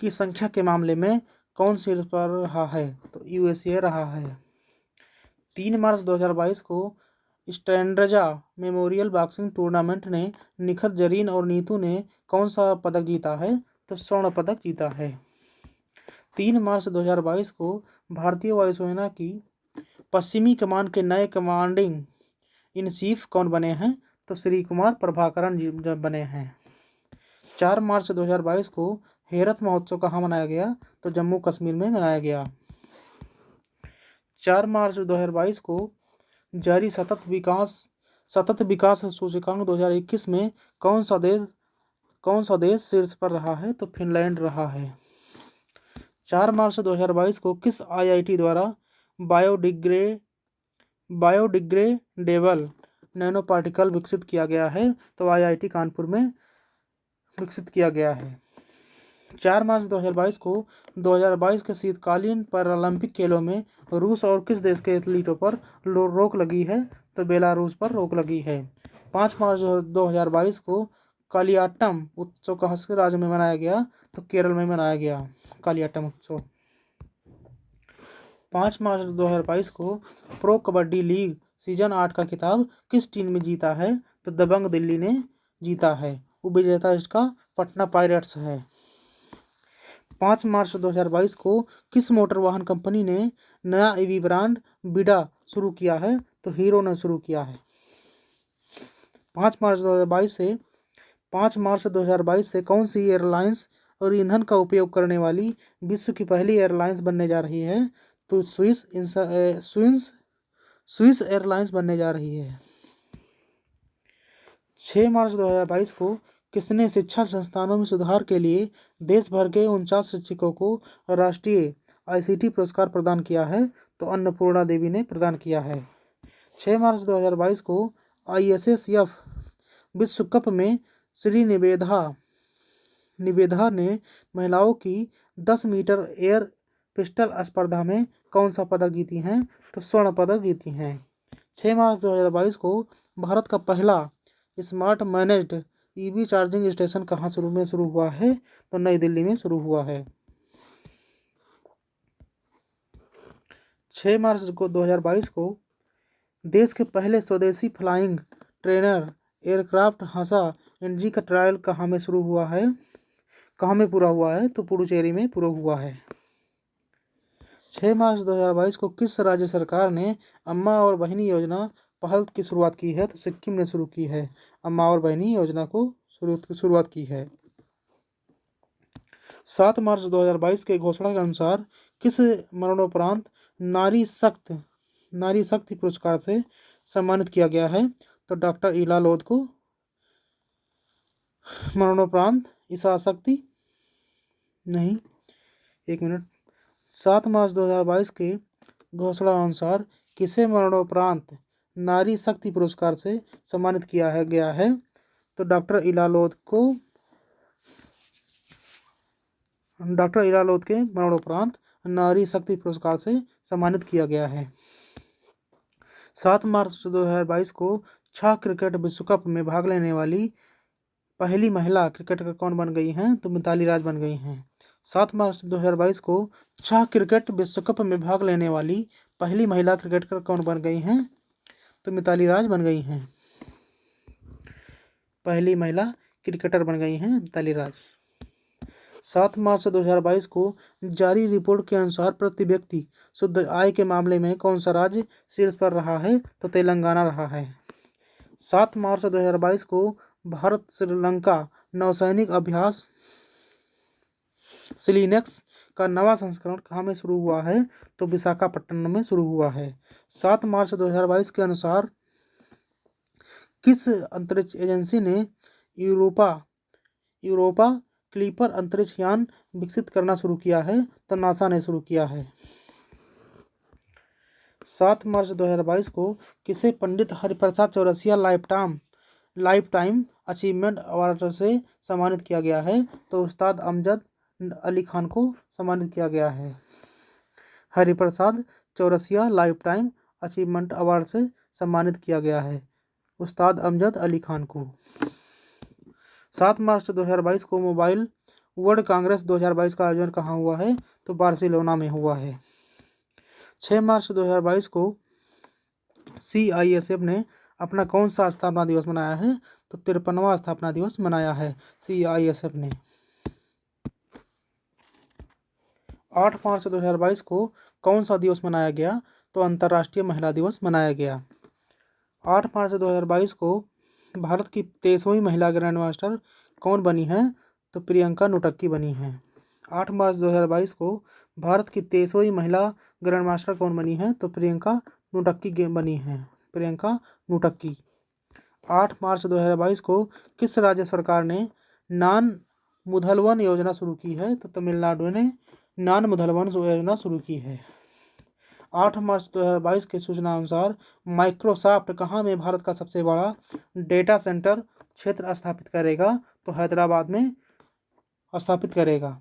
की संख्या के मामले में कौन शीर्ष पर रहा है? तो USA रहा है। 3 मार्च 2022 को स्ट्रेंड्जा मेमोरियल बॉक्सिंग टूर्नामेंट ने निखत जरीन और नीतू ने कौन सा पदक जीता है? तो स्वर्ण पदक जीता है। 3 मार्च 2022 को भारतीय वायुसेना की पश्चिमी कमान के नए कमांडिंग इन चीफ कौन बने हैं? तो श्री कुमार प्रभाकरण जी बने हैं। 4 मार्च 2022 को हेरत महोत्सव कहाँ मनाया गया? तो जम्मू कश्मीर में मनाया गया। 4 मार्च 2022 को जारी सतत विकास सूचकांक 2021 में कौन सा देश शीर्ष पर रहा है? तो फिनलैंड रहा है। 4 मार्च 2022 को किस IIT द्वारा बायोडिग्रेडेबल नैनो पार्टिकल विकसित किया गया है? तो IIT कानपुर में विकसित किया गया है। 4 मार्च 2022 को 2022 के शीतकालीन पैरालंपिक खेलों में रूस और किस देश के एथलीटों पर रोक लगी है? तो बेलारूस पर रोक लगी है। 5 मार्च 2022 को कालियाट्टम उत्सव कहाँ से राज्य में मनाया गया? तो केरल में मनाया गया कालियाट्टम उत्सव। 5 मार्च 2022 को प्रो कबड्डी लीग सीजन 8 का खिताब किस टीम में जीता है? तो दबंग दिल्ली ने जीता है। उपविजेता इसका पटना पायरेट्स है। 5 मार्च 2022 को किस मोटर वाहन कंपनी ने नया EV ब्रांड बिडा शुरू किया है? तो हीरो ने शुरू किया है। 5 मार्च 2022 से कौन सी एयरलाइंस और ईंधन का उपयोग करने वाली विश्व की पहली एयरलाइंस बनने जा रही है? तो स्विस एयरलाइंस बनने जा रही है। 6 मार्च 2022 को किसने शिक्षा संस्थानों में सुधार के लिए देश भर के 49 शिक्षकों को राष्ट्रीय आईसीटी पुरस्कार प्रदान किया है? तो अन्नपूर्णा देवी ने प्रदान किया है। 6 मार्च 2022 को ISSF विश्व कप में श्री निवेदा ने महिलाओं की 10 मीटर एयर पिस्टल स्पर्धा में कौन सा पदक जीती हैं? तो स्वर्ण पदक जीती हैं। 6 मार्च 2022 को भारत का पहला smart managed EV charging station कहाँ शुरू हुआ है? तो नई दिल्ली में शुरू हुआ है। 6 मार्च 2022 को देश के पहले स्वदेशी flying trainer aircraft Hansa NG का ट्रायल कहाँ में शुरू हुआ है? कहाँ में पूरा हुआ है? तो पुडुचेरी में पूरा हुआ है। 6 मार्च 2022 को किस राज्य सरकार ने अम्मा और बहिनी योजना पहल की शुरुआत की है? तो सिक्किम ने शुरू की है। अम्मा और बहिनी योजना को शुरुआत की है। 7 मार्च 2022 के घोषणा के अनुसार किस मरणोपरांत नारी शक्ति पुरस्कार से सम्मानित किया गया है? तो डॉक्टर इला लोध को मरणोपरांत ईसा शक्ति नहीं, 1 मिनट। 7 मार्च 2022 के घोषणा अनुसार किसे मरणोपरांत नारी शक्ति पुरस्कार से सम्मानित किया गया है? तो डॉक्टर इला लोध के मरणोपरांत नारी शक्ति पुरस्कार से सम्मानित किया गया है। 7 मार्च 2022 को छह क्रिकेट विश्व कप में भाग लेने वाली पहली महिला क्रिकेटर कौन बन गई हैं? तो मिताली राज बन गई हैं। 7 मार्च 2022 को छह क्रिकेट विश्व कप में भाग लेने वाली पहली महिला क्रिकेटर कौन बन गई हैं? तो मिताली राज बन गई हैं। पहली महिला क्रिकेटर बन गई हैं मिताली राज। 7 मार्च 2022 को जारी रिपोर्ट के अनुसार प्रति व्यक्ति शुद्ध आय के मामले में कौन सा राज्य शीर्ष पर रहा है? तो तेलंगाना रहा है। 7 मार्च 2022 को भारत श्रीलंका नौसैनिक अभ्यास सिलिनेक्स का नवा संस्करण कहाँ में शुरू हुआ है? तो विशाखापट्टनम में शुरू हुआ है। 7 मार्च 2022 के अनुसार किस अंतरिक्ष एजेंसी ने यूरोपा क्लीपर अंतरिक्ष यान विकसित करना शुरू किया है? तो नासा ने शुरू किया है। 7 मार्च 2022 को किसे Pandit Hariprasad Chaurasia life time achievement award से सम्मानित किया गया है? तो उस्ताद अमजद अली खान को सम्मानित किया गया है। Hariprasad Chaurasia life time achievement award से सम्मानित किया गया है उस्ताद अमजद अली खान को। 7 मार्च 2022 को मोबाइल वर्ल्ड कांग्रेस 2022 का आयोजन कहाँ हुआ है? तो बार्सिलोना में हुआ है। 6 मार्च 2022 को CISF ने अपना कौन सा स्थापना दिवस मनाया है? तो 53वां स्थापना दिवस मनाया है CISF ने। 8 मार्च 2022 को कौन सा दिवस मनाया गया? तो अंतर्राष्ट्रीय महिला दिवस मनाया गया। 8 मार्च 2022 को भारत की 23वीं महिला ग्रैंड मास्टर कौन बनी है? तो प्रियंका नुटक्की बनी है। 8 मार्च 2022 को भारत की 23वीं महिला ग्रैंड मास्टर कौन बनी है? तो प्रियंका नुटक्की बनी है। प्रियंका नुटक्की। 8 मार्च 2022 को किस राज्य सरकार ने नान मुधलवन योजना शुरू की है? तो तमिलनाडु ने नान मुधलवन योजना शुरू की है। 8 मार्च 2022 के सूचना अनुसार माइक्रोसॉफ्ट कहाँ में भारत का सबसे बड़ा डेटा सेंटर क्षेत्र स्थापित करेगा? तो हैदराबाद में स्थापित करेगा।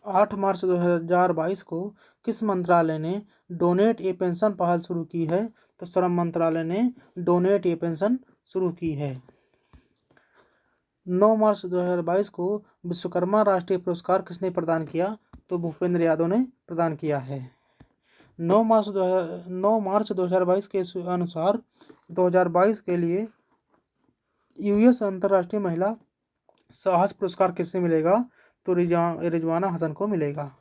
8 मार्च 2022 को किस मंत्रालय ने डोनेट ए पेंशन पहल शुरू की है? तो श्रम मंत्रालय ने डोनेट ए पेंशन शुरू की है। 9 मार्च 2022 को विश्वकर्मा राष्ट्रीय पुरस्कार किसने प्रदान किया? तो भूपेंद्र यादव ने प्रदान किया है। 9 मार्च 2022 के अनुसार 2022 के लिए US अंतर्राष्ट्रीय महिला साहस पुरस्कार किससे मिलेगा? तो रिजवाना हसन को मिलेगा।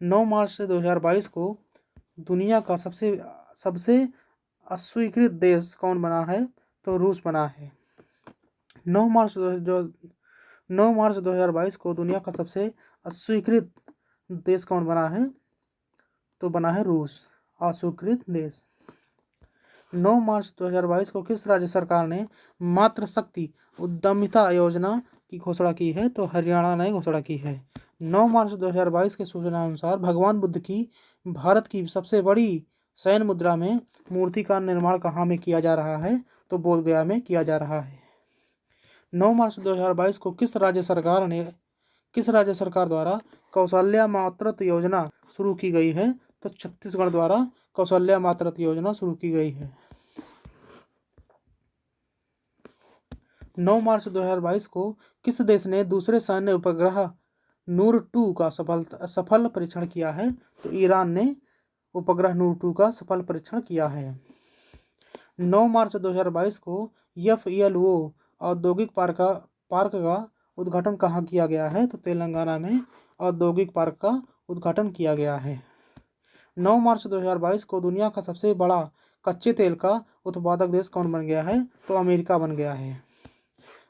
9 मार्च 2022 को दुनिया का सबसे अस्वीकृत देश कौन बना है? तो रूस बना है। 9 मार्च 9 मार्च 2022 को दुनिया का सबसे अस्वीकृत देश कौन बना है? तो बना है रूस, अस्वीकृत देश। 9 मार्च 2022 को किस राज्य सरकार ने मातृशक्ति उद्यमिता योजना की घोषणा की है? तो हरियाणा ने घोषणा की है। 9 मार्च 2022 के सूचना अनुसार भगवान बुद्ध की भारत की सबसे बड़ी सैन मुद्रा में मूर्ति का निर्माण कहाँ में किया जा रहा है? तो बोधगया में किया जा रहा है। 9 मार्च 2022 को किस राज्य सरकार द्वारा कौशल्या मातृत्व योजना शुरू की गई है? तो छत्तीसगढ़ द्वारा कौशल्या मातृत्व योजना शुरू की गई है। 9 मार्च 2022 को किस देश ने दूसरे सैन्य उपग्रह नूर 2 का सफल परीक्षण किया है? तो ईरान ने उपग्रह नूर 2 का सफल परीक्षण किया है। 9 मार्च 2022 को FELO औद्योगिक पार्क का उद्घाटन कहाँ किया गया है? तो तेलंगाना में औद्योगिक पार्क का उद्घाटन किया गया है। 9 मार्च 2022 को दुनिया का सबसे बड़ा कच्चे तेल का उत्पादक देश कौन बन गया है? तो अमेरिका बन गया है।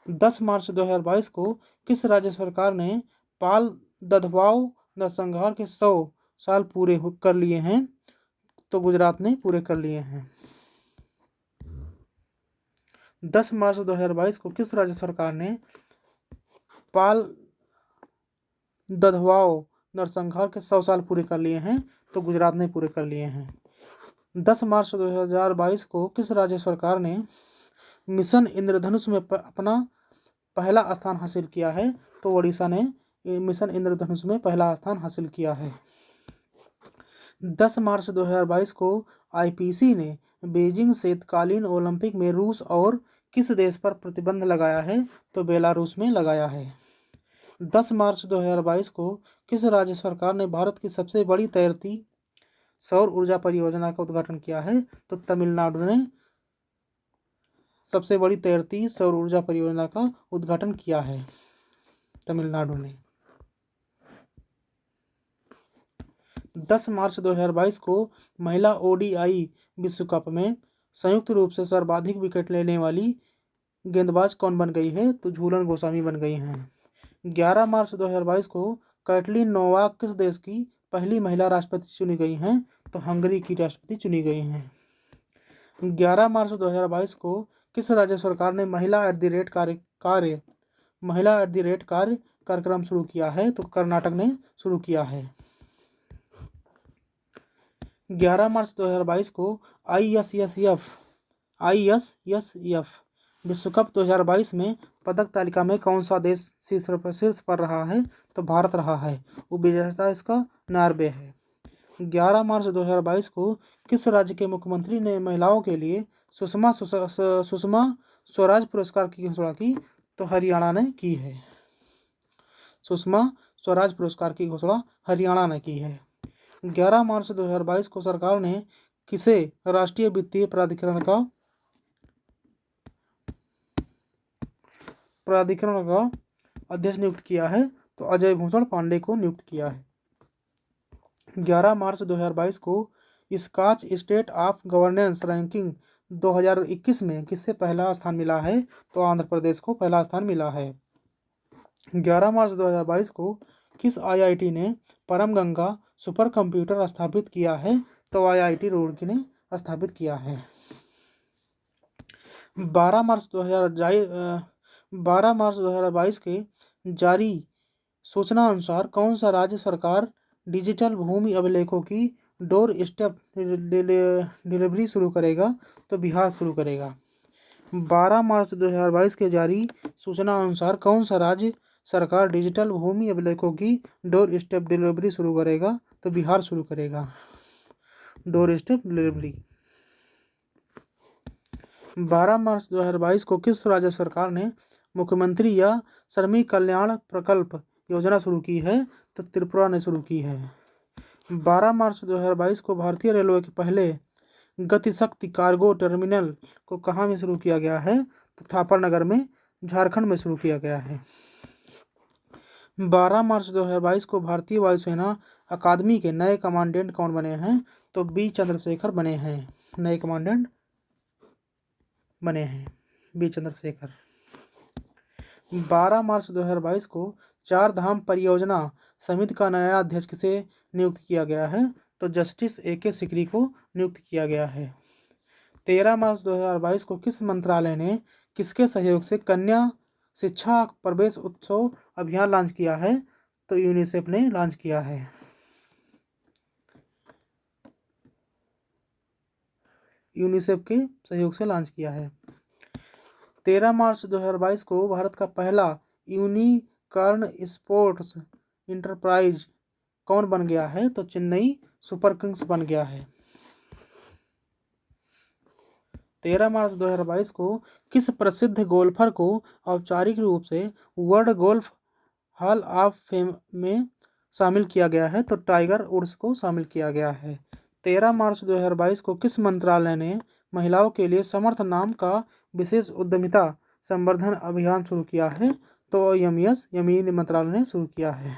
10 मार्च 2022 को किस राज्य सरकार ने पाल दधवाव नरसंहार के 100 साल पूरे कर लिए हैं? तो गुजरात ने पूरे कर लिए हैं। 10 मार्च 2022 को किस राज्य सरकार ने पाल दधवाव नरसंहार के 100 साल पूरे कर लिए हैं? तो गुजरात ने पूरे कर लिए हैं। 10 मार्च 2022 को किस राज्य सरकार ने मिशन इंद्रधनुष में अपना पहला स्थान हासिल किया है? तो ओडिशा ने मिशन इंद्रधनुष में पहला स्थान हासिल किया है। 10 मार्च 2022 को IPC ने बीजिंग शीतकालीन ओलंपिक में रूस और किस देश पर प्रतिबंध लगाया है? तो बेलारूस में लगाया है। 10 मार्च 2022 को किस राज्य सरकार ने भारत की सबसे बड़ी तैरती सौर ऊर्जा परियोजना का उद्घाटन किया है? तो तमिलनाडु ने सबसे बड़ी तैरती सौर ऊर्जा परियोजना का उद्घाटन किया है, तमिलनाडु ने। 10 मार्च 2022 को महिला ODI विश्व कप में संयुक्त रूप से सर्वाधिक विकेट लेने वाली गेंदबाज कौन बन गई है? तो झूलन गोस्वामी बन गई हैं। 11 मार्च 2022 को कैटलिन नोवाक किस देश की पहली महिला राष्ट्रपति चुनी गई हैं? तो हंगरी की राष्ट्रपति चुनी गई हैं। 11 मार्च 2022 को किस राज्य सरकार ने महिला @ कार्य कार्यक्रम शुरू किया है? तो कर्नाटक ने शुरू किया है। 11 मार्च 2022 को ISSF विश्व कप 2022 में पदक तालिका में कौन सा देश शीर्ष पर रहा है? तो भारत रहा है। उपविजेता इसका नॉर्वे है। 11 मार्च 2022 को किस राज्य के मुख्यमंत्री ने महिलाओं के लिए सुषमा स्वराज पुरस्कार की घोषणा की? तो हरियाणा ने की है। सुषमा स्वराज पुरस्कार की घोषणा हरियाणा ने की है। 11 मार्च 2022 को सरकार ने किसे राष्ट्रीय वित्तीय प्राधिकरण का अध्यक्ष नियुक्त किया है? तो अजय भूषण पांडे को नियुक्त किया है। 11 मार्च 2022 को Skoch state of governance ranking 2021 में किससे पहला स्थान मिला है? तो आंध्र प्रदेश को पहला स्थान मिला है। 11 मार्च 2022 को किस IIT ने परम गंगा सुपर कंप्यूटर स्थापित किया है? तो IIT रुड़की ने स्थापित किया है। 12 मार्च 2022 के जारी सूचना अनुसार कौन सा राज्य सरकार डिजिटल भूमि अभिलेखों की डोर स्टेप डिलीवरी शुरू करेगा? तो बिहार शुरू करेगा। 12 मार्च 2022 के जारी सूचना अनुसार कौन सा राज्य सरकार डिजिटल भूमि अभिलेखों की डोर स्टेप डिलीवरी शुरू करेगा? तो बिहार शुरू करेगा डोर स्टेप डिलीवरी। 12 मार्च 2022 को किस राज्य सरकार ने मुख्यमंत्री या श्रमिक कल्याण प्रकल्प योजना शुरू की है? तो त्रिपुरा ने शुरू की है। 12 मार्च 2022 को भारतीय रेलवे के पहले गतिशक्ति कार्गो टर्मिनल को कहाँ में शुरू किया गया है? तो थापर नगर में झारखंड में शुरू किया गया है। 12 मार्च 2022 को भारतीय वायुसेना अकादमी के नए कमांडेंट कौन बने हैं? तो B चंद्रशेखर बने हैं, नए कमांडेंट बने हैं B चंद्रशेखर। 12 मार्च 2022 को चार धाम परियोजना समिति का नया अध्यक्ष किसे नियुक्त किया गया है? तो जस्टिस AK सिकरी को नियुक्त किया गया है। 13 मार्च 2022 को किस मंत्रालय ने किसके सहयोग से कन्या शिक्षा प्रवेश उत्सव अभियान लॉन्च किया है? तो यूनिसेफ ने लॉन्च किया है। यूनिसेफ के सहयोग से लॉन्च किया है। 13 मार्च 2022 को भारत का पहला यूनिकॉर्न स्पोर्ट्स इंटरप्राइज कौन बन गया है? तो चेन्नई सुपर किंग्स बन गया है। 13 मार्च 2022 को किस प्रसिद्ध गोल्फर को औपचारिक रूप से world golf hall of fame में शामिल किया गया है? तो टाइगर वुड्स को शामिल किया गया है। 13 मार्च 2022 को किस मंत्रालय ने महिलाओं के लिए समर्थ नाम का विशेष उद्यमिता संवर्धन अभियान शुरू किया है? तो यमी मंत्रालय ने शुरू किया है।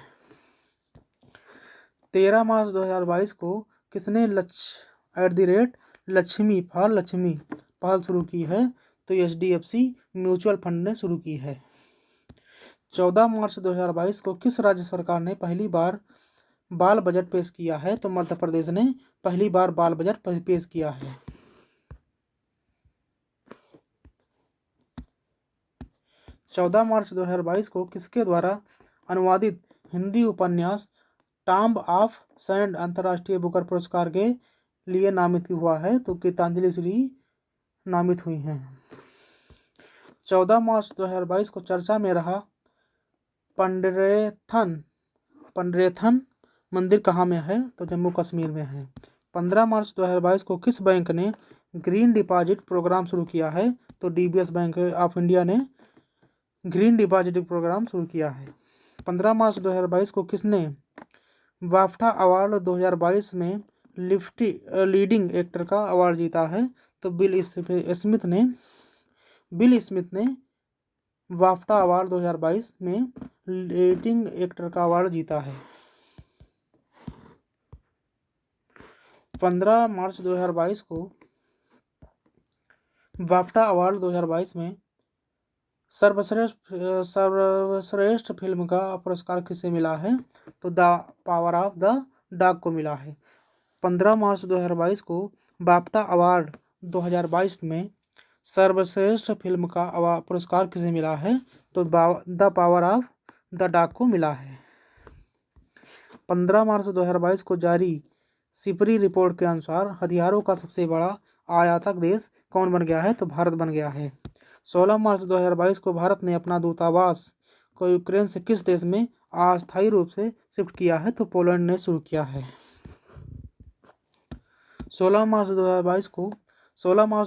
13 मार्च 2022 को किसने लक्ष्मी पहल शुरू की है? तो HDFC म्यूचुअल फंड ने शुरू की है। 14 मार्च 2022 को किस राज्य सरकार ने पहली बार बाल बजट पेश किया है? तो मध्य प्रदेश ने पहली बार बाल बजट पेश किया है। 14 मार्च 2022 को किसके द्वारा अनुवादित हिंदी उपन्यास टॉम्ब ऑफ सैंड अंतर्राष्ट्रीय बुकर पुरस्कार के लिए नामित हुआ है? तो गीतांजलि श्री नामित हुई हैं। 14 मार्च 2022 को चर्चा में रहा पंडरेथन मंदिर कहाँ में है? तो जम्मू कश्मीर में है। 15 मार्च 2022 को किस बैंक ने ग्रीन डिपॉजिट प्रोग्राम शुरू किया है? तो DBS बैंक ऑफ इंडिया ने ग्रीन डिपॉजिट प्रोग्राम शुरू किया है। 15 मार्च 2022 को किसने बाफ्टा अवार्ड 2022 में लीडिंग एक्टर का अवार्ड जीता है? तो बिल स्मिथ ने बाफ्टा अवार्ड 2022 में लीडिंग एक्टर का अवार्ड जीता है। 15 मार्च 2022 को बाफ्टा अवार्ड 2022 में सर्वश्रेष्ठ फिल्म का पुरस्कार किसे मिला है? तो the power of the dog को मिला है। 15 मार्च 2022 को बाफ्टा अवार्ड 2022 में सर्वश्रेष्ठ फिल्म का पुरस्कार किसे मिला है? तो the power of the dog को मिला है। 15 मार्च 2022 को जारी सिपरी रिपोर्ट के अनुसार हथियारों का सबसे बड़ा आयातक देश कौन बन गया है? तो भारत बन गया है। 16 मार्च 2022 को भारत ने अपना दूतावास को यूक्रेन से किस देश में अस्थायी रूप से शिफ्ट किया है? तो पोलैंड ने शुरू किया है। 16 मार्च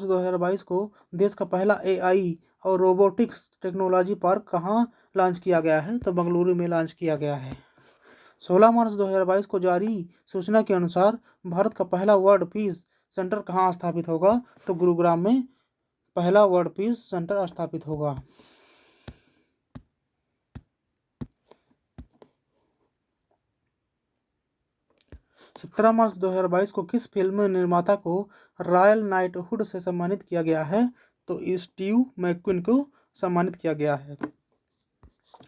2022 को देश का पहला AI और रोबोटिक्स टेक्नोलॉजी पार्क कहाँ लॉन्च किया गया है? तो बेंगलुरु में लॉन्च किया गया है। 16 मार्च 2022 को जारी सूचना के अनुसार भारत का पहला वर्ल्ड पीस सेंटर कहाँ स्थापित होगा? तो गुरुग्राम में पहला वर्ल्ड पीस सेंटर स्थापित होगा। 17 मार्च 2022 को किस फिल्म निर्माता को रॉयल नाइटहुड से सम्मानित किया गया है? तो स्टीव मैक्विन को सम्मानित किया गया है।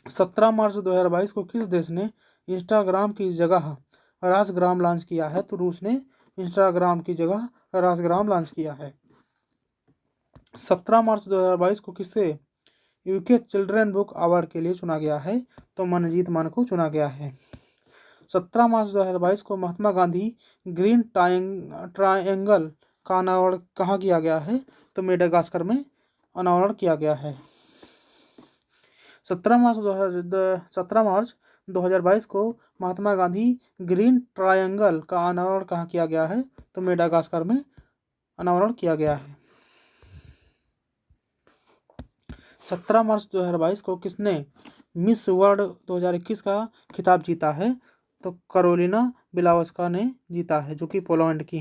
17 मार्च 2022 को किस देश ने इंस्टाग्राम की जगह रासग्राम लॉन्च किया है? तो रूस ने इंस्टाग्राम की जगह रासग्राम लॉन्च किया है। 17 मार्च 2022 को किसे UK चिल्ड्रन बुक अवार्ड के लिए चुना गया है? तो मनजीत मान को चुना गया है। 17 मार्च 2022 को महात्मा गांधी ग्रीन ट्रायंगल का अनावरण कहाँ किया गया है? तो मेडागास्कर में अनावरण किया गया है। 17 मार्च 2022 को महात्मा गांधी ग्रीन ट्रायंगल का अनावरण कहाँ किया गया है? तो मेडागास्कर में अनावरण किया गया है। 17 मार्च 2022 को किसने मिस वर्ल्ड 2021 का खिताब जीता है? तो कैरोलिना बिलावस्का ने जीता है, जो कि पोलैंड की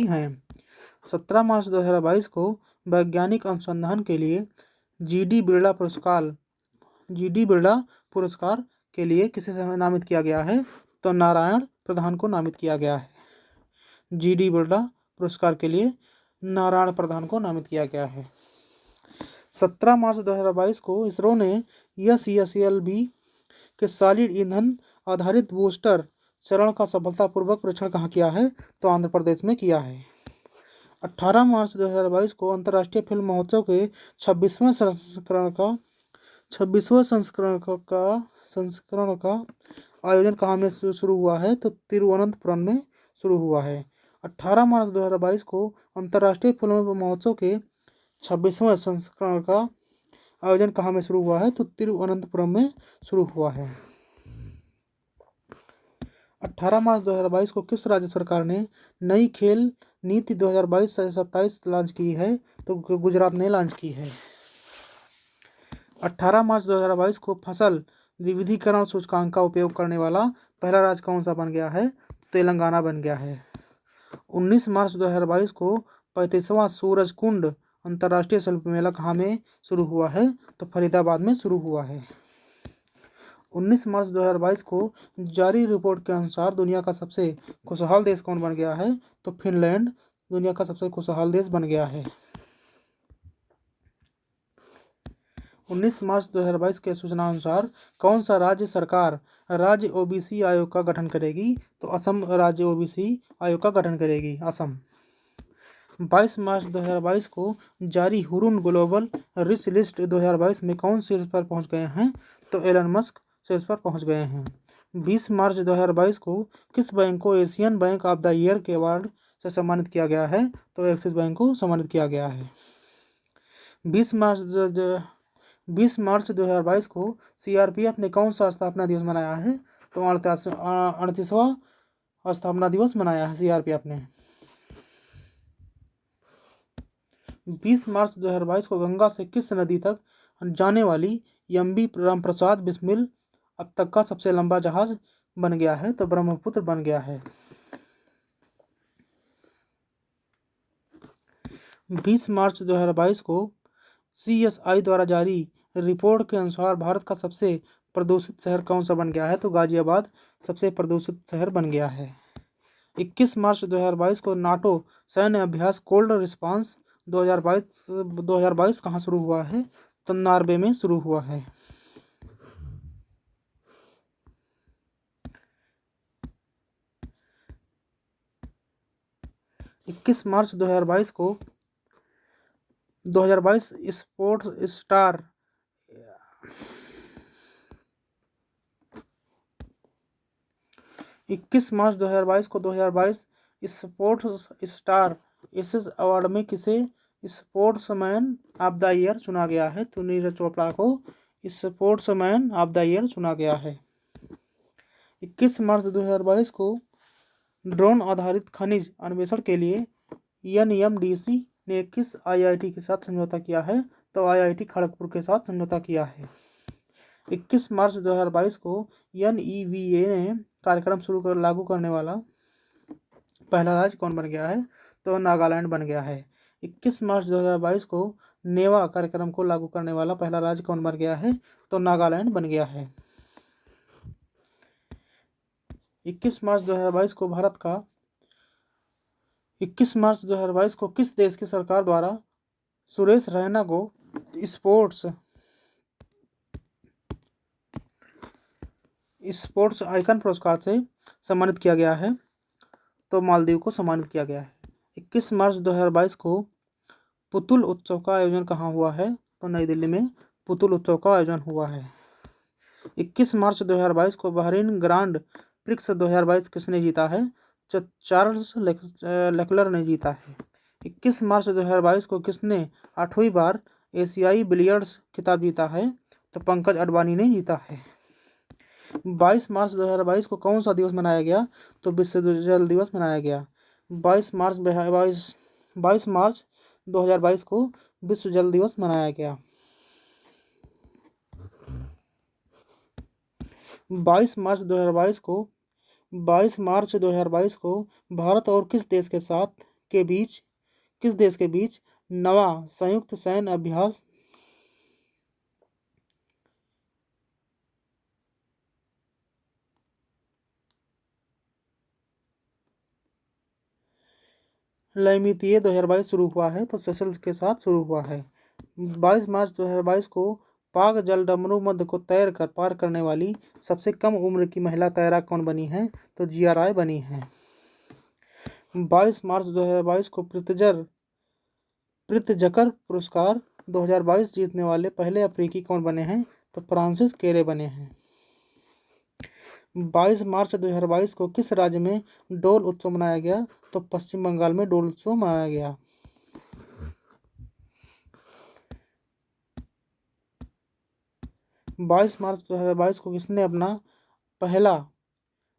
हैं। 17 मार्च 2022 को वैज्ञानिक अनुसंधान के लिए GD बिरला पुरस्कार के लिए किसे नामित किया गया है? तो नारायण प्रधान को नामित किया गया है। GD बिरला पुरस्कार के लिए नारायण प्रधान को नामित किया गया है। 17 मार्च 2022 को इसरो ने SESLV के सॉलिड ईंधन आधारित बूस्टर चरण का सफलतापूर्वक परीक्षण कहाँ किया है? तो आंध्र प्रदेश में किया है। 18 मार्च 2022 को अंतर्राष्ट्रीय फिल्म महोत्सव के 26वें संस्करण का आयोजन कहाँ में शुरू हुआ है? तो तिरुवनंतपुरम में शुरू हुआ है। 18 मार्च 2022 को अंतर्राष्ट्रीय फिल्म महोत्सव के 26वें संस्करण का आयोजन कहाँ में शुरू हुआ है? तो तिरुवनंतपुरम में शुरू हुआ है। 18 मार्च 2022 को किस राज्य सरकार ने नई खेल नीति 2022-27 लॉन्च की है? तो गुजरात ने लॉन्च की है। 18 मार्च 2022 को फसल विविधीकरण सूचकांक का उपयोग करने वाला पहला राज्य कौन सा बन गया है? तो तेलंगाना बन गया है। 19 मार्च 2022 को 35वां सूरजकुंड अंतर्राष्ट्रीय शिल्प मेला कहाँ में शुरू हुआ है? तो फरीदाबाद में शुरू हुआ है। 19 मार्च 2022 को जारी रिपोर्ट के अनुसार दुनिया का सबसे खुशहाल देश कौन बन गया है? तो फिनलैंड दुनिया का सबसे खुशहाल देश बन गया है। 19 मार्च 2022 के सूचना अनुसार कौन सा राज्य सरकार राज्य OBC आयोग का गठन करेगी? तो असम राज्य OBC आयोग का गठन करेगी, असम। 22 मार्च 2022 को जारी हुरुन ग्लोबल रिच लिस्ट 2022 में कौन शीर्ष पर पहुंच गए हैं? तो एलन मस्क शीर्ष पर पहुंच गए हैं। 20 मार्च 2022 को किस बैंक को Asian bank of the year के अवार्ड से सम्मानित किया गया है? तो एक्सिस बैंक को सम्मानित किया गया है। 20 मार्च 2022 को CRPF ने कौन सा स्थापना दिवस मनाया है? तो 38वां स्थापना दिवस मनाया है CRPF ने। 20 मार्च 2022 को गंगा से किस नदी तक जाने वाली MV रामप्रसाद बिस्मिल अब तक का सबसे लंबा जहाज बन गया है? तो ब्रह्मपुत्र बन गया है। 20 मार्च 2022 को CSI द्वारा जारी रिपोर्ट के अनुसार भारत का सबसे प्रदूषित शहर कौन सा बन गया है? तो गाजियाबाद सबसे प्रदूषित शहर बन गया है। 21 मार्च 2022 को नाटो सैन्य अभ्यास कोल्ड रिस्पांस 2022 कहाँ शुरू हुआ है? तो नॉर्वे में शुरू हुआ है। 21 मार्च 2022 को 2022 स्पोर्ट्स स्टार 21 मार्च 2022 को 2022 स्पोर्ट्स स्टार एसेस अवार्ड में किसे स्पोर्ट्समैन ऑफ द ईयर चुना गया है? तो नीरज चोपड़ा को स्पोर्ट्समैन ऑफ द ईयर चुना गया है। 21 मार्च 2022 को ड्रोन आधारित खनिज अन्वेषण के लिए NMDC ने किस IIT के साथ समझौता किया है? तो IIT खड़गपुर के साथ समझौता किया है। 21 मार्च 2022 को NEVA ने कार्यक्रम लागू करने वाला पहला राज्य कौन बन गया है? तो नागालैंड बन गया है। 21 मार्च 2022 को नेवा कार्यक्रम को लागू करने वाला पहला राज्य कौन बन गया है? तो नागालैंड बन गया है। 21 मार्च 2022 को 21 मार्च 2022 को किस देश की सरकार द्वारा सुरेश रैना को स्पोर्ट्स आइकन पुरस्कार से सम्मानित किया गया है? तो मालदीव को सम्मानित किया गया है। 21 मार्च 2022 को पुतुल उत्सव का आयोजन कहाँ हुआ है? तो नई दिल्ली में पुतुल उत्सव का आयोजन हुआ है। 21 मार्च 2022 को बहरीन ग्रांड प्रिक्स 2022 किसने जीता है? चार्ल्स लेक्लर ने जीता है। 21 मार्च 2022 को किसने 8वीं बार एशियाई बिलियर्ड्स खिताब जीता है? तो पंकज अडवाणी ने जीता है। 22 मार्च 2022 को कौन सा दिवस मनाया गया? तो विश्व जल दिवस मनाया गया। 22 मार्च 2022 को विश्व जल दिवस मनाया गया। 22 मार्च 2022 को भारत और किस देश के बीच नवा संयुक्त सैन्य अभ्यास लैमितीय 2022 शुरू हुआ है? तो सेशल्स के साथ शुरू हुआ है। 22 मार्च 2022 को पाक जलडमरू मध्य को तैर कर पार करने वाली सबसे कम उम्र की महिला तैराक कौन बनी है? तो जिया राय बनी है। 22 मार्च 2022 को प्रित्जकर पुरस्कार 2022 जीतने वाले पहले अफ्रीकी कौन बने हैं? तो फ्रांसिस केरे बने हैं। 22 मार्च 2022 को किस राज्य में डोल उत्सव मनाया गया? तो पश्चिम बंगाल में डोल उत्सव मनाया गया। 22 मार्च 2022 को किसने अपना पहला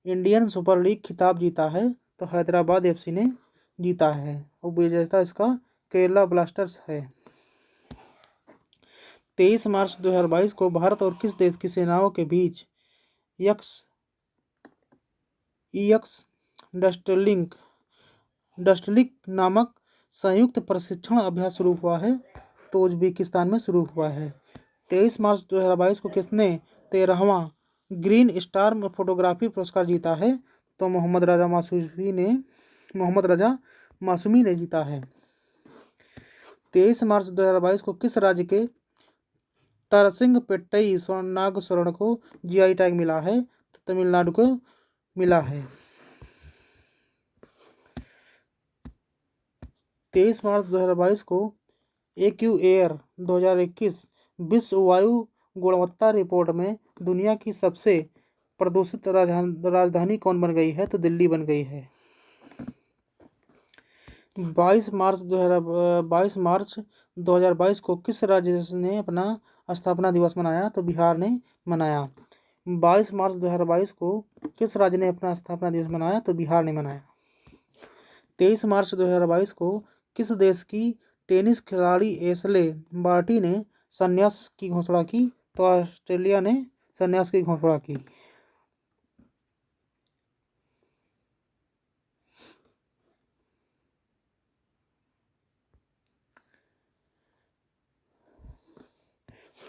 इंडियन सुपर लीग खिताब जीता है? तो हैदराबाद एफसी ने जीता है और विजेता इसका केरला ब्लास्टर्स है। 23 मार्च 2022 को भारत और किस देश की सेनाओं के बीच ईएक्स डस्टलिक नामक संयुक्त प्रशिक्षण अभ्यास शुरू हुआ है? तो उज्बेकिस्तान में शुरू हुआ है। 23 मार्च 2022 को किसने 13वां ग्रीन स्टार फोटोग्राफी पुरस्कार जीता है? तो मोहम्मद रजा मासूमी ने जीता है। 23 मार्च 2022 को किस राज्य के तरसिंगपेट्टई नाग स्वर्ण को जीआई टैग मिला है? तो तमिलनाडु को मिला है। 23 मार्च 2022 को AQAir 2021 विश्व वायु गुणवत्ता रिपोर्ट में दुनिया की सबसे प्रदूषित राजधानी कौन बन गई है? तो दिल्ली बन गई है। 22 मार्च 2022 को किस राज्य ने अपना स्थापना दिवस मनाया? तो बिहार ने मनाया। 22 मार्च 2022 को किस राज्य ने अपना स्थापना दिवस मनाया? तो बिहार ने मनाया। 23 मार्च 2022 को किस देश की टेनिस खिलाड़ी एशले बार्टी ने संन्यास की घोषणा की? तो ऑस्ट्रेलिया ने संन्यास की घोषणा की।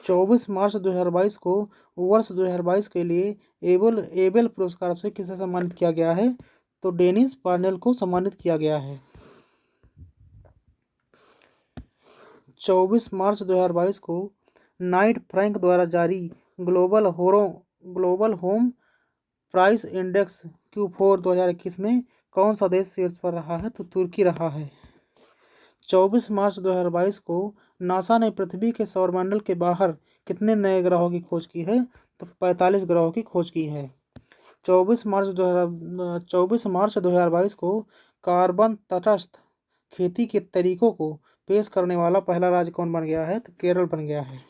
24 मार्च 2022 को वर्ष 2022 के लिए एबेल पुरस्कार से किसे सम्मानित किया गया है? तो डेनिस पार्नेल को सम्मानित किया गया है। 24 मार्च 2022 को नाइट फ्रैंक द्वारा जारी global home price index Q4 2021 में कौन सा देश शीर्ष पर रहा है? तो तुर्की रहा है। 24 मार्च 2022 को नासा ने पृथ्वी के सौरमंडल के बाहर कितने नए ग्रहों की खोज की है? तो 45 ग्रहों की खोज की है। 24 मार्च 2022 को कार्बन तटस्थ खेती के तरीकों को पेश करने वाला पहला राज्य कौन बन गया है? तो केरल बन गया है।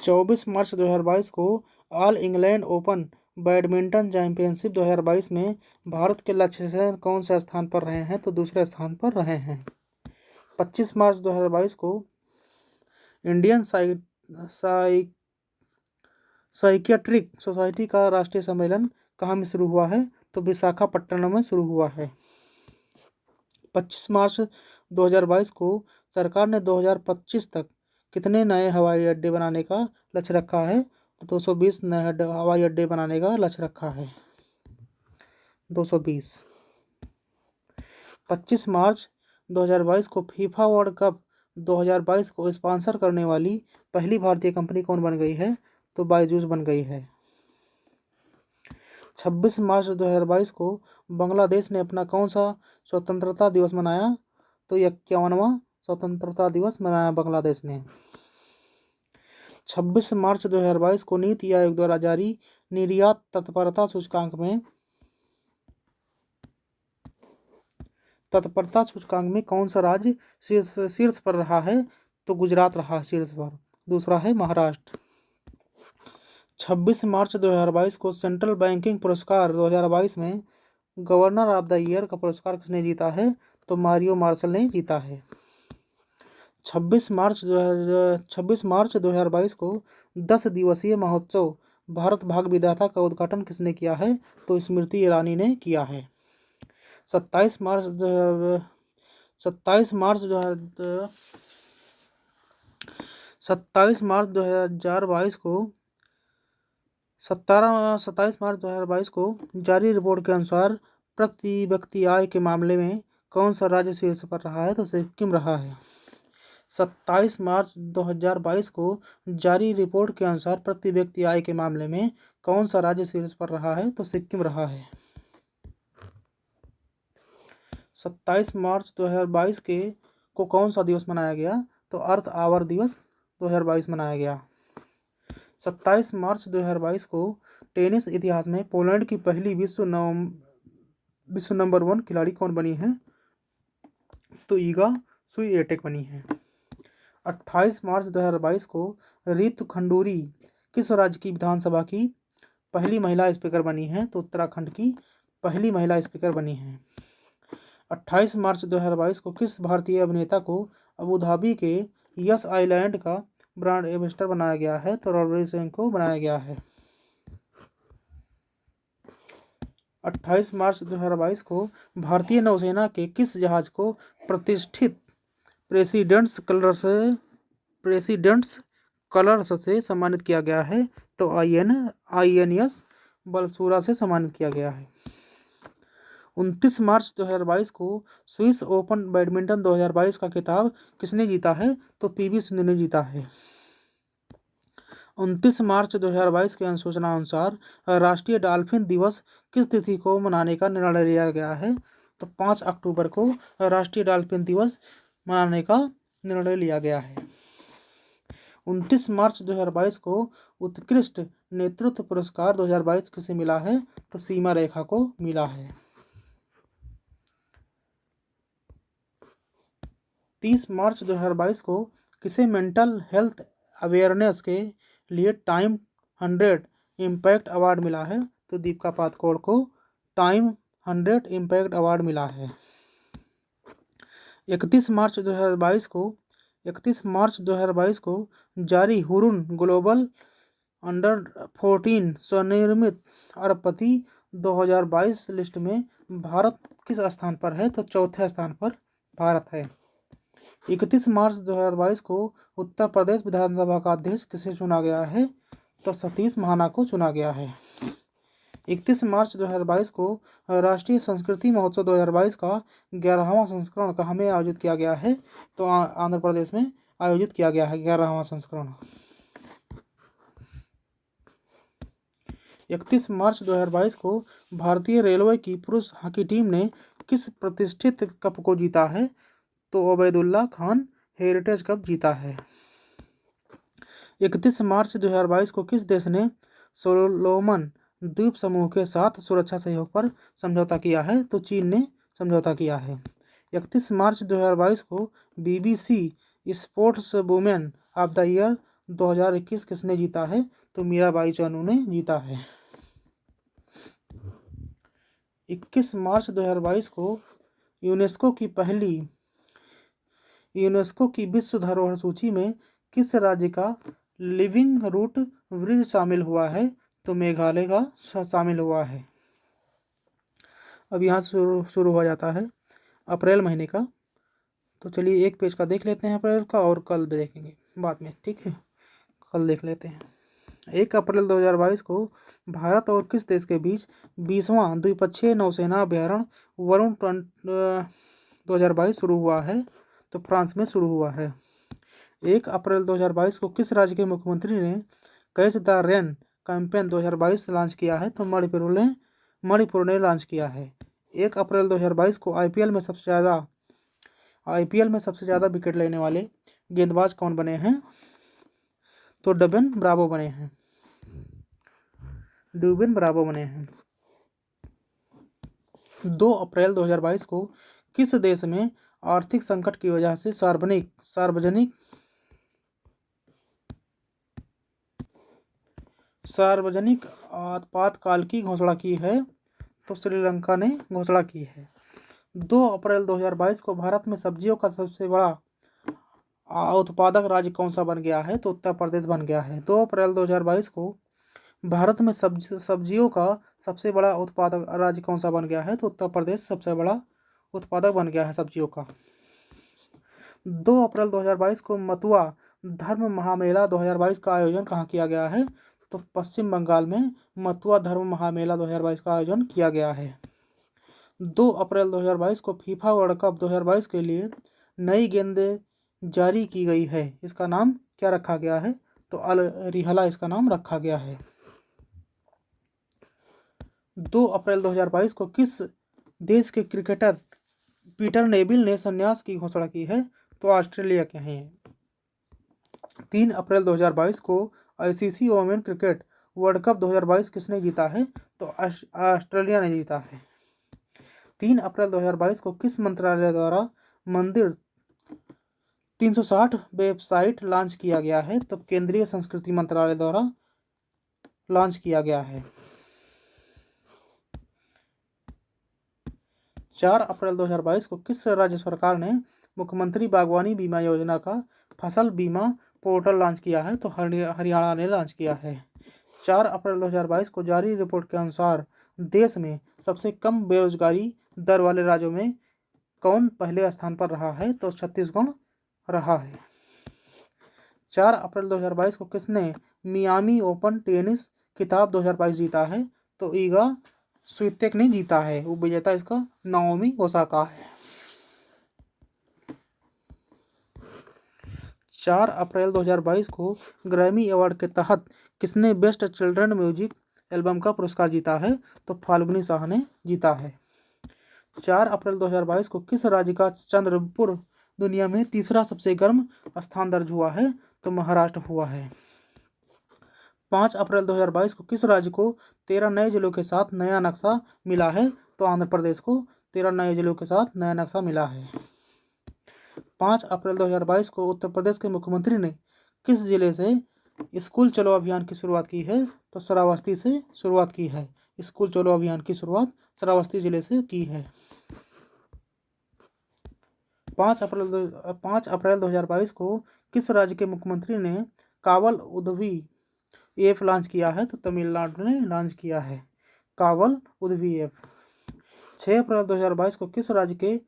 24 मार्च 2022 को all England open badminton championship 2022 में भारत के लक्ष्य सेन कौन से स्थान पर रहे हैं? तो दूसरे स्थान पर रहे हैं। 25 मार्च 2022 को इंडियन साइकियाट्रिक सोसाइटी का राष्ट्रीय सम्मेलन कहाँ में शुरू हुआ है? तो विशाखापट्टनम में शुरू हुआ है। 25 मार्च 2022 को सरकार ने 2025 तक कितने नए हवाई अड्डे बनाने का लक्ष्य रखा है? तो 220 नए हवाई अड्डे बनाने का लक्ष्य रखा है। 220। 25 मार्च 2022 को फीफा वर्ल्ड कप 2022 को स्पॉन्सर करने वाली पहली भारतीय कंपनी कौन बन गई है? तो बायजूस बन गई है। 26 मार्च 2022 को बांग्लादेश ने अपना कौन सा स्वतंत्रता दिवस मनाया? तो 51वां स्वतंत्रता दिवस मनाया बांग्लादेश ने। 26 मार्च 2022 को नीति आयोग द्वारा जारी निर्यात तत्परता सूचकांक में कौन सा राज्य शीर्ष पर रहा है? तो गुजरात रहा शीर्ष पर, दूसरा है महाराष्ट्र। 26 मार्च 2022 को सेंट्रल बैंकिंग पुरस्कार 2022 में गवर्नर ऑफ द ईयर का पुरस्कार किसने जीता है? तो मारियो मार्शल ने जीता है। 26 मार्च 2022 को 10 दिवसीय महोत्सव भारत भाग विधाता का उद्घाटन किसने किया है? तो स्मृति ईरानी ने किया है। 27 मार्च 2022 को जारी रिपोर्ट के अनुसार प्रति व्यक्ति आय के मामले में कौन सा राज्य शीर्ष पर रहा है? तो सिक्किम रहा है। 27 मार्च 2022 को जारी रिपोर्ट के अनुसार प्रति व्यक्ति आय के मामले में कौन सा राज्य शीर्ष पर रहा है? तो सिक्किम रहा है। 27 मार्च 2022 को कौन सा दिवस मनाया गया? तो अर्थ आवर दिवस 2022 मनाया गया। 27 मार्च 2022 को टेनिस इतिहास में पोलैंड की पहली विश्व नंबर 1 खिलाड़ी कौन बनी है? तो ईगा स्विएटेक बनी है। 28 मार्च 2022 को रितु खंडूरी किस राज्य की विधानसभा की पहली महिला स्पीकर बनी है? तो उत्तराखंड की पहली महिला स्पीकर बनी है। 28 मार्च 2022 को किस भारतीय अभिनेता को अबू धाबी के यस आइलैंड का ब्रांड एम्बेसडर बनाया गया है? तो रणवीर सिंह को बनाया गया है। 28 मार्च 2022 को भारतीय नौसेना के किस जहाज को प्रतिष्ठित प्रेसिडेंट्स कलर्स से सम्मानित किया गया है? तो INS बलसूरा से सम्मानित किया गया है। 29 मार्च 2022 को स्विस ओपन बैडमिंटन 2022 का खिताब किसने जीता है? तो PV सिंधु ने जीता है। 29 मार्च 2022 के अनुसूचना अनुसार राष्ट्रीय डॉल्फिन दिवस किस तिथि को मनाने का निर्णय लिया गया है? तो 5 अक्टूबर को राष्ट्रीय डॉल्फिन दिवस मनाने का निर्णय लिया गया है। 29 मार्च 2022 को उत्कृष्ट नेतृत्व पुरस्कार 2022 किसे मिला है? तो सीमा रेखा को मिला है। 30 मार्च 2022 को किसे मेंटल हेल्थ अवेयरनेस के लिए टाइम 100 इम्पैक्ट अवार्ड मिला है? तो दीपिका पादुकोण को टाइम 100 इम्पैक्ट अवार्ड मिला है। 31 मार्च 2022 को जारी हुरुन ग्लोबल अंडर 14 स्वनिर्मित अरबपति 2022 लिस्ट में भारत किस स्थान पर है? तो चौथे स्थान पर भारत है। 31 मार्च 2022 को उत्तर प्रदेश विधानसभा का अध्यक्ष किसे चुना गया है? तो सतीश महाना को चुना गया है। 31 मार्च 2022 को राष्ट्रीय संस्कृति महोत्सव 2022 का 11वां संस्करण कहाँ में आयोजित किया गया है? तो आंध्र प्रदेश में आयोजित किया गया है 11वां संस्करण। 31 मार्च 2022 को भारतीय रेलवे की पुरुष हॉकी टीम ने किस प्रतिष्ठित कप को जीता है? तो ओबैदुल्ला खान हेरिटेज कप जीता है। 31 मार्च 2022 को किस देश ने सोलोमन द्वीप समूह के साथ सुरक्षा सहयोग पर समझौता किया है? तो चीन ने समझौता किया है। 31 मार्च 2022 को BBC sports women of the year 2021 किसने जीता है? तो मीराबाई चानू ने जीता है। 21 मार्च 2022 को यूनेस्को की विश्व धरोहर सूची में किस राज्य का लिविंग रूट ब्रिज शामिल हुआ है? तो मेघालय का शामिल हुआ है। अब यहाँ शुरू हो जाता है अप्रैल महीने का। तो चलिए एक पेज का देख लेते हैं अप्रैल का, और कल भी देखेंगे बाद में, ठीक है। कल देख लेते हैं। 1 अप्रैल 2022 को भारत और किस देश के बीच 20वां द्विपक्षीय नौसेना अभ्यारण्य वरुण 2022 शुरू हुआ है? तो फ्रांस में शुरू हुआ है। 1 अप्रैल 2022 को किस राज्य के मुख्यमंत्री ने catch the rain campaign 2022 launch किया है? तो मणिपुर ने लॉन्च किया है। 1 अप्रैल 2022 को आईपीएल में सबसे ज़्यादा विकेट लेने वाले गेंदबाज कौन बने हैं? तो डुबिन ब्रावो बने हैं। 2 अप्रैल 2022 को किस देश में आर्थिक संकट की वजह से सार्वजनिक आपातकाल की घोषणा की है? तो श्रीलंका ने घोषणा की है। 2 अप्रैल 2022 को भारत में सब्जियों का सबसे बड़ा उत्पादक राज्य कौन सा बन गया है? तो उत्तर प्रदेश बन गया है। 2 अप्रैल 2022 को भारत में सब्जियों का सबसे बड़ा उत्पादक राज्य कौन सा बन गया है? तो उत्तर प्रदेश सबसे बड़ा उत्पादक बन गया है सब्जियों का। 2 अप्रैल 2022 को मथुरा धर्म महामेला 2022 का आयोजन कहाँ किया गया है? तो पश्चिम बंगाल में मथुरा धर्म महामेला 2022 का आयोजन किया गया है। 2 अप्रैल 2022 को फीफा वर्ल्ड कप 2022 के लिए नई गेंदें जारी की गई है। इसका नाम क्या रखा गया है? तो अल रिहला इसका नाम रखा गया है। 2 अप्रैल 2022 को किस देश के क्रिकेटर पीटर नेविल ने संन्यास की घोषणा की है? तो ऑस्ट्रेलिया के हैं। 3 अप्रैल 2022 को ICC women cricket world cup 2022 किसने जीता है? तो ऑस्ट्रेलिया ने जीता है। 3 अप्रैल 2022 को किस मंत्रालय द्वारा मंदिर 360 वेबसाइट लॉन्च किया गया है? तो केंद्रीय संस्कृति मंत्रालय द्वारा लॉन्च किया गया है। 4 अप्रैल 2022 को किस राज्य सरकार ने मुख्यमंत्री बागवानी बीमा योजना का फसल बीमा पोर्टल लॉन्च किया है? तो हरियाणा ने लॉन्च किया है। 4 अप्रैल 2022 को जारी रिपोर्ट के अनुसार देश में सबसे कम बेरोजगारी दर वाले राज्यों में कौन पहले स्थान पर रहा है? तो छत्तीसगढ़ रहा है। 4 अप्रैल 2022 को किसने मियामी ओपन टेनिस खिताब 2022 जीता है? तो ईगा स्वितेक ने जीता है। वो विजेता इसका नाओमी ओसाका है। 4 अप्रैल 2022 को ग्रैमी अवार्ड के तहत किसने बेस्ट चिल्ड्रन म्यूजिक एल्बम का पुरस्कार जीता है? तो फाल्गुनी शाह ने जीता है। 4 अप्रैल 2022 को किस राज्य का चंद्रपुर दुनिया में तीसरा सबसे गर्म स्थान दर्ज हुआ है? तो महाराष्ट्र हुआ है। 5 अप्रैल 2022 को किस राज्य को 13 नए जिलों के साथ नया नक्शा मिला है? तो आंध्र प्रदेश को 13 नए जिलों के साथ नया नक्शा मिला है। 5 अप्रैल 2022 को उत्तर प्रदेश के मुख्यमंत्री ने किस जिले से स्कूल चलो अभियान की शुरुआत की है? तो श्रावस्ती से शुरुआत की है। स्कूल चलो अभियान की शुरुआत श्रावस्ती जिले से की है। 5 अप्रैल 2022 को किस राज्य के मुख्यमंत्री ने कावल उदवी ऐप लॉन्च किया है? तो तमिलनाडु ने लॉन्च किया है कावल उदवी ऐप। 6 अप्रैल 2022 को किस राज्य के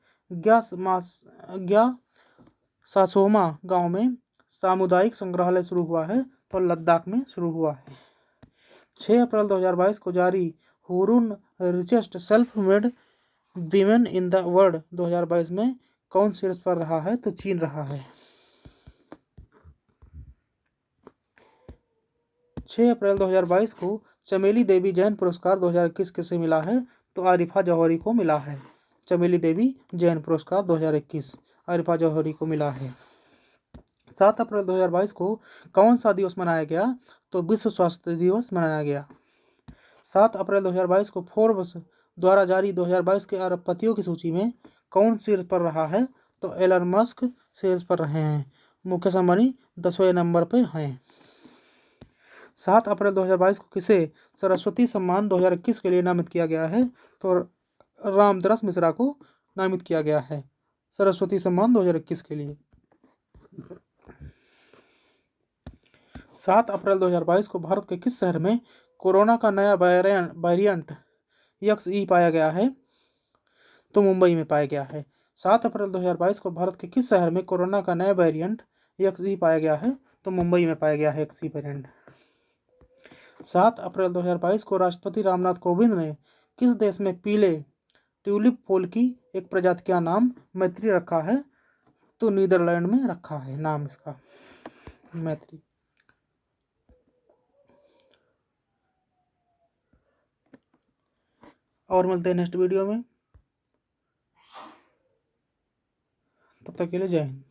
सासोमा गांव में सामुदायिक संग्रहालय शुरू हुआ है? तो लद्दाख में शुरू हुआ है। 6 अप्रैल 2022 को जारी Hurun richest self made women in the world 2022 में कौन शीर्ष पर रहा है? तो चीन रहा है। 6 अप्रैल 2022 को चमेली देवी जैन पुरस्कार 2021 किसे मिला है? तो आरिफा जौहरी को मिला है। चमेली देवी जैन पुरस्कार 2021 आरिफा जौहरी को मिला है। 7 अप्रैल 2022 को कौन सा दिवस मनाया गया? तो विश्व स्वास्थ्य दिवस मनाया गया। 7 अप्रैल 2022 को फोर्ब्स द्वारा जारी 2022 के अरबपतियों की सूची में कौन शीर्ष पर रहा है? तो एलन मस्क शीर्ष पर रहे हैं। मुकेश अंबानी 10वें नंबर पर हैं। 7 अप्रैल 2022 को किसे सरस्वती सम्मान 2021 के लिए नामित किया गया है? तो रामदरस मिश्रा को नामित किया गया है सरस्वती सम्मान 2021 के लिए। 7 अप्रैल 2022 को भारत के किस शहर में कोरोना का नया वेरिएंट XE पाया गया है? तो मुंबई में पाया गया है। 7 अप्रैल 2022 को भारत के किस शहर में कोरोना का नया वेरिएंट XE पाया गया है? तो मुंबई में पाया गया है XE वेरिएंट। 7 अप्रैल 2022 को राष्ट्रपति रामनाथ कोविंद ने किस देश में पीले ट्यूलिप फूल की एक प्रजाति का नाम मैत्री रखा है? तो नीदरलैंड में रखा है नाम इसका मैत्री। और मिलते हैं नेक्स्ट वीडियो में, तब तक के लिए जय हिंद।